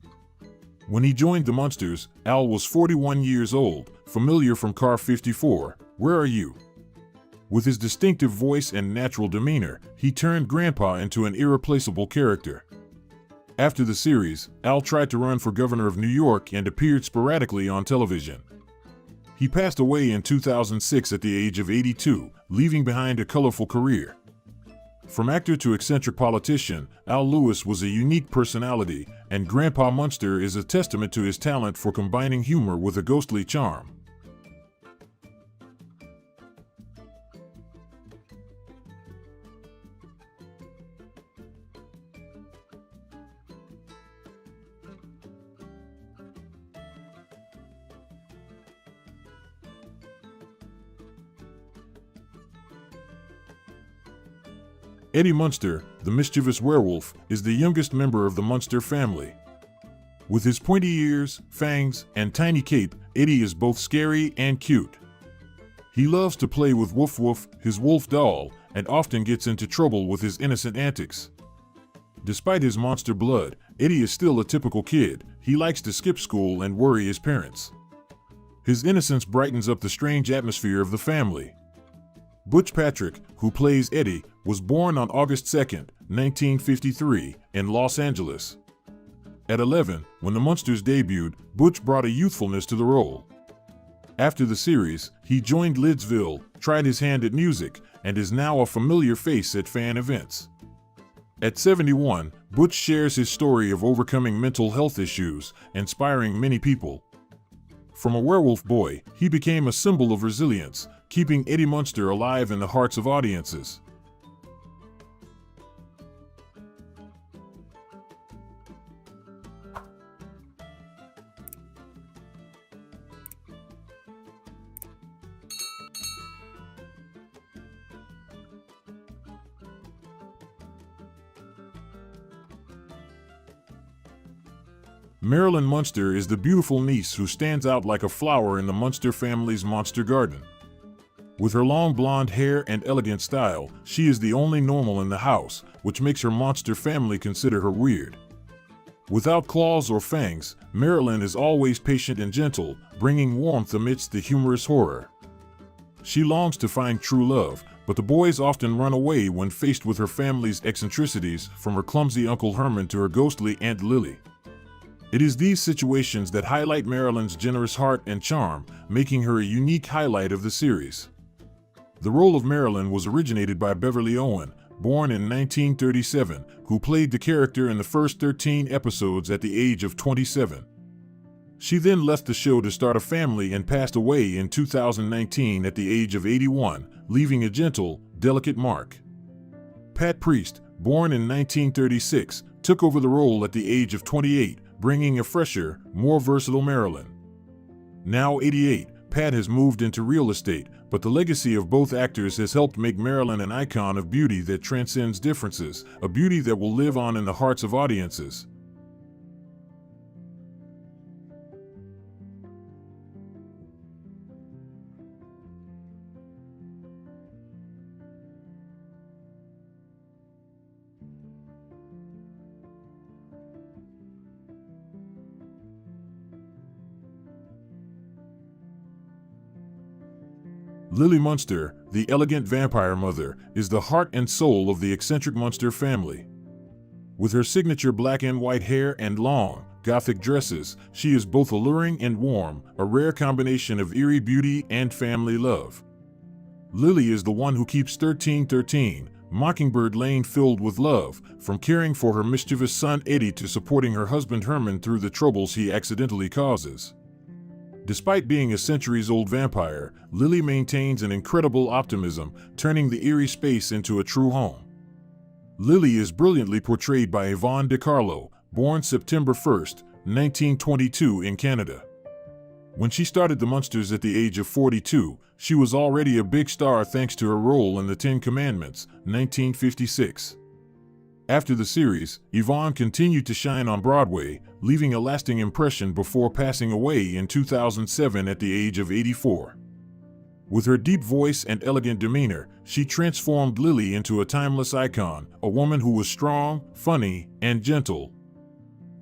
When he joined the Munsters, Al was 41 years old, familiar from Car 54, Where Are You? With his distinctive voice and natural demeanor, he turned Grandpa into an irreplaceable character. After the series, Al tried to run for governor of New York and appeared sporadically on television. He passed away in 2006 at the age of 82, leaving behind a colorful career. From actor to eccentric politician, Al Lewis was a unique personality, and Grandpa Munster is a testament to his talent for combining humor with a ghostly charm. Eddie Munster, the mischievous werewolf, is the youngest member of the Munster family. With his pointy ears, fangs, and tiny cape, Eddie is both scary and cute. He loves to play with Woof Woof, his wolf doll, and often gets into trouble with his innocent antics. Despite his monster blood, Eddie is still a typical kid. He likes to skip school and worry his parents. His innocence brightens up the strange atmosphere of the family. Butch Patrick, who plays Eddie, was born on August 2, 1953, in Los Angeles. At 11, when the Munsters debuted, Butch brought a youthfulness to the role. After the series, he joined Lidsville, tried his hand at music, and is now a familiar face at fan events. At 71, Butch shares his story of overcoming mental health issues, inspiring many people. From a werewolf boy, he became a symbol of resilience, keeping Eddie Munster alive in the hearts of audiences. Marilyn Munster is the beautiful niece who stands out like a flower in the Munster family's monster garden. With her long blonde hair and elegant style, she is the only normal in the house, which makes her monster family consider her weird. Without claws or fangs, Marilyn is always patient and gentle, bringing warmth amidst the humorous horror. She longs to find true love, but the boys often run away when faced with her family's eccentricities, from her clumsy Uncle Herman to her ghostly Aunt Lily. It is these situations that highlight Marilyn's generous heart and charm, making her a unique highlight of the series. The role of Marilyn was originated by Beverly Owen, born in 1937, who played the character in the first 13 episodes at the age of 27. She then left the show to start a family and passed away in 2019 at the age of 81, leaving a gentle, delicate mark. Pat Priest, born in 1936, took over the role at the age of 28, bringing a fresher, more versatile Marilyn. Now 88, Pat has moved into real estate, but the legacy of both actors has helped make Marilyn an icon of beauty that transcends differences, a beauty that will live on in the hearts of audiences. Lily Munster, the elegant vampire mother, is the heart and soul of the eccentric Munster family. With her signature black and white hair and long, gothic dresses, she is both alluring and warm, a rare combination of eerie beauty and family love. Lily is the one who keeps 1313, Mockingbird Lane filled with love, from caring for her mischievous son Eddie to supporting her husband Herman through the troubles he accidentally causes. Despite being a centuries-old vampire, Lily maintains an incredible optimism, turning the eerie space into a true home. Lily is brilliantly portrayed by Yvonne De Carlo, born September 1, 1922 in Canada. When she started the Munsters at the age of 42, she was already a big star thanks to her role in The Ten Commandments, 1956. After the series, Yvonne continued to shine on Broadway, leaving a lasting impression before passing away in 2007 at the age of 84. With her deep voice and elegant demeanor, she transformed Lily into a timeless icon, a woman who was strong, funny, and gentle.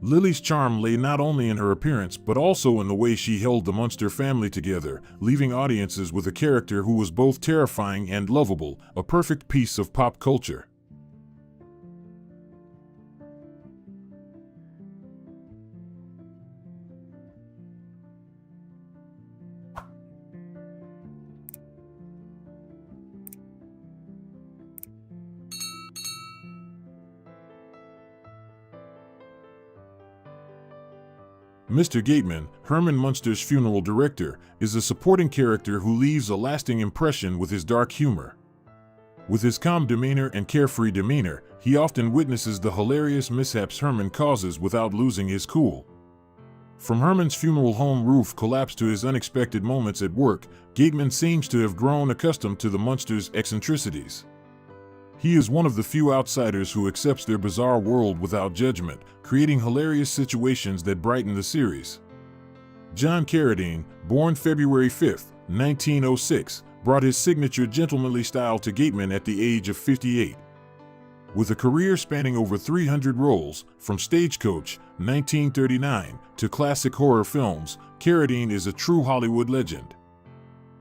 Lily's charm lay not only in her appearance but also in the way she held the Munster family together, leaving audiences with a character who was both terrifying and lovable, a perfect piece of pop culture. Mr. Gateman, Herman Munster's funeral director, is a supporting character who leaves a lasting impression with his dark humor. With his calm demeanor and carefree demeanor, he often witnesses the hilarious mishaps Herman causes without losing his cool. From Herman's funeral home roof collapse to his unexpected moments at work, Gateman seems to have grown accustomed to the Munsters' eccentricities. He is one of the few outsiders who accepts their bizarre world without judgment, creating hilarious situations that brighten the series. John Carradine, born February 5, 1906, brought his signature gentlemanly style to Gateman at the age of 58. With a career spanning over 300 roles, from Stagecoach, 1939, to classic horror films, Carradine is a true Hollywood legend.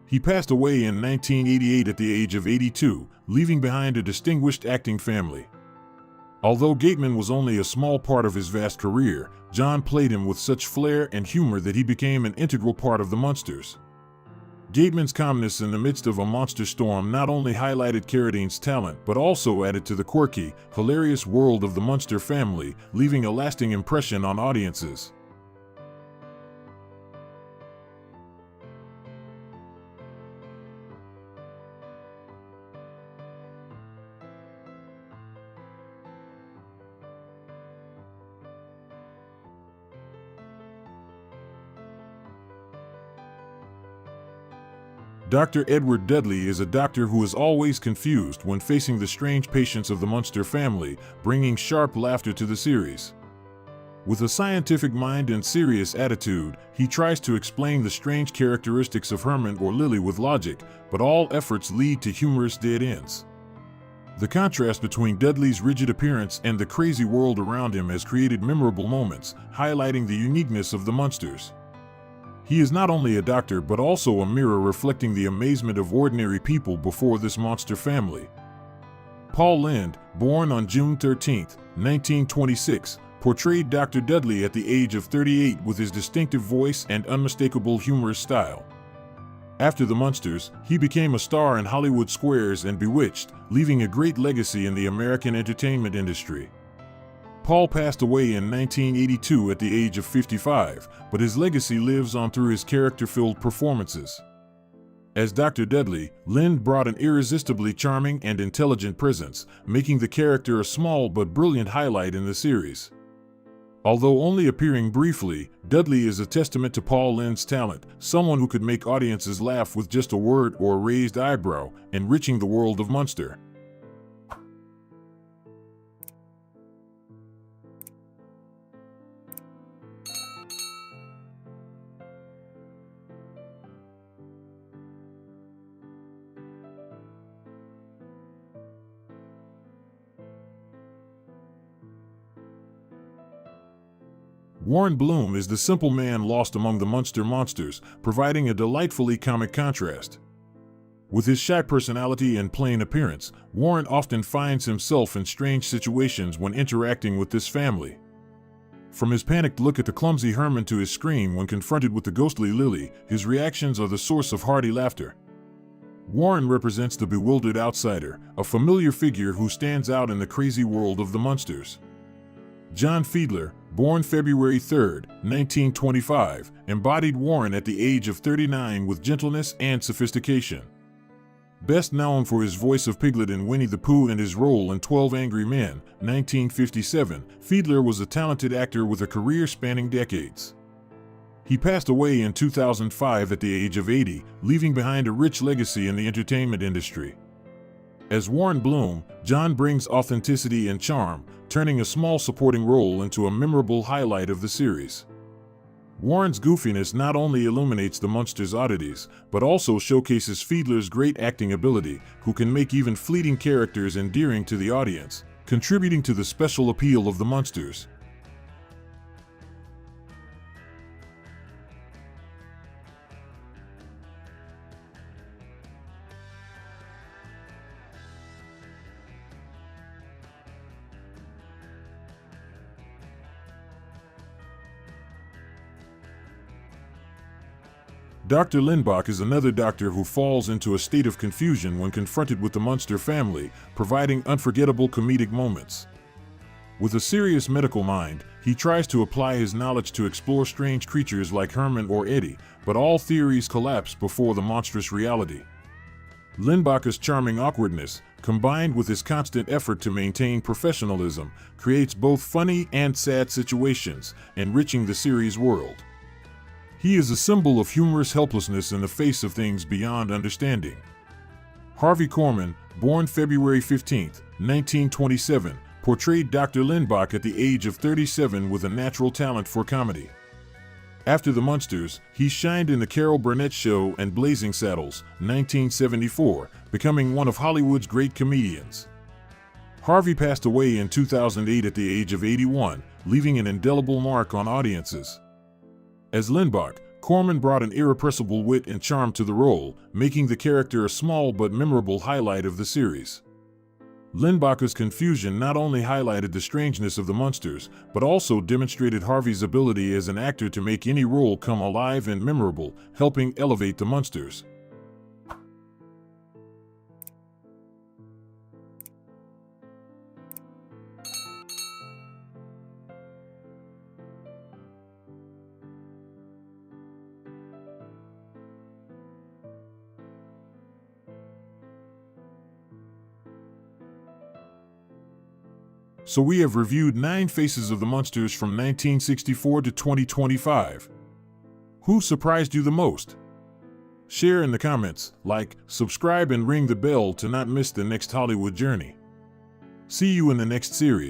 He passed away in 1988 at the age of 82, leaving behind a distinguished acting family. Although Gateman was only a small part of his vast career, John played him with such flair and humor that he became an integral part of the Munsters. Gateman's calmness in the midst of a monster storm not only highlighted Carradine's talent but also added to the quirky, hilarious world of the Munster family, leaving a lasting impression on audiences. Dr. Edward Dudley is a doctor who is always confused when facing the strange patients of the Munster family, bringing sharp laughter to the series. With a scientific mind and serious attitude, he tries to explain the strange characteristics of Herman or Lily with logic, but all efforts lead to humorous dead ends. The contrast between Dudley's rigid appearance and the crazy world around him has created memorable moments, highlighting the uniqueness of the Munsters. He is not only a doctor but also a mirror reflecting the amazement of ordinary people before this monster family. Paul Lynde, born on June 13, 1926, portrayed Dr. Dudley at the age of 38 with his distinctive voice and unmistakable humorous style. After the Munsters, he became a star in Hollywood squares and Bewitched, leaving a great legacy in the American entertainment industry. Paul passed away in 1982 at the age of 55, but his legacy lives on through his character-filled performances. As Dr. Dudley, Lynde brought an irresistibly charming and intelligent presence, making the character a small but brilliant highlight in the series. Although only appearing briefly, Dudley is a testament to Paul Lynde's talent, someone who could make audiences laugh with just a word or a raised eyebrow, enriching the world of Munster. Warren Bloom is the simple man lost among the Munster monsters, providing a delightfully comic contrast. With his shy personality and plain appearance, Warren often finds himself in strange situations when interacting with this family. From his panicked look at the clumsy Herman to his scream when confronted with the ghostly Lily, his reactions are the source of hearty laughter. Warren represents the bewildered outsider, a familiar figure who stands out in the crazy world of the Munsters. John Fiedler, born February 3, 1925, embodied Warren at the age of 39 with gentleness and sophistication. Best known for his voice of Piglet in Winnie the Pooh and his role in 12 Angry Men, 1957, Fiedler was a talented actor with a career spanning decades. He passed away in 2005 at the age of 80, leaving behind a rich legacy in the entertainment industry. As Warren Bloom, John brings authenticity and charm, turning a small supporting role into a memorable highlight of the series. Warren's goofiness not only illuminates the Munsters' oddities, but also showcases Fiedler's great acting ability, who can make even fleeting characters endearing to the audience, contributing to the special appeal of the Munsters. Dr. Lindbach is another doctor who falls into a state of confusion when confronted with the Munster family, providing unforgettable comedic moments. With a serious medical mind, he tries to apply his knowledge to explore strange creatures like Herman or Eddie, but all theories collapse before the monstrous reality. Lindbacher's charming awkwardness, combined with his constant effort to maintain professionalism, creates both funny and sad situations, enriching the series' world. He is a symbol of humorous helplessness in the face of things beyond understanding. Harvey Korman, born February 15, 1927, portrayed Dr. Lindbach at the age of 37 with a natural talent for comedy. After The Munsters, he shined in The Carol Burnett Show and Blazing Saddles, 1974, becoming one of Hollywood's great comedians. Harvey passed away in 2008 at the age of 81, leaving an indelible mark on audiences. As Lindbach, Korman brought an irrepressible wit and charm to the role, making the character a small but memorable highlight of the series. Lindbacher's confusion not only highlighted the strangeness of the Munsters, but also demonstrated Harvey's ability as an actor to make any role come alive and memorable, helping elevate the Munsters. So we have reviewed 9 Faces of the Munsters from 1964 to 2025. Who surprised you the most? Share in the comments, like, subscribe and ring the bell to not miss the next Hollywood journey. See you in the next series.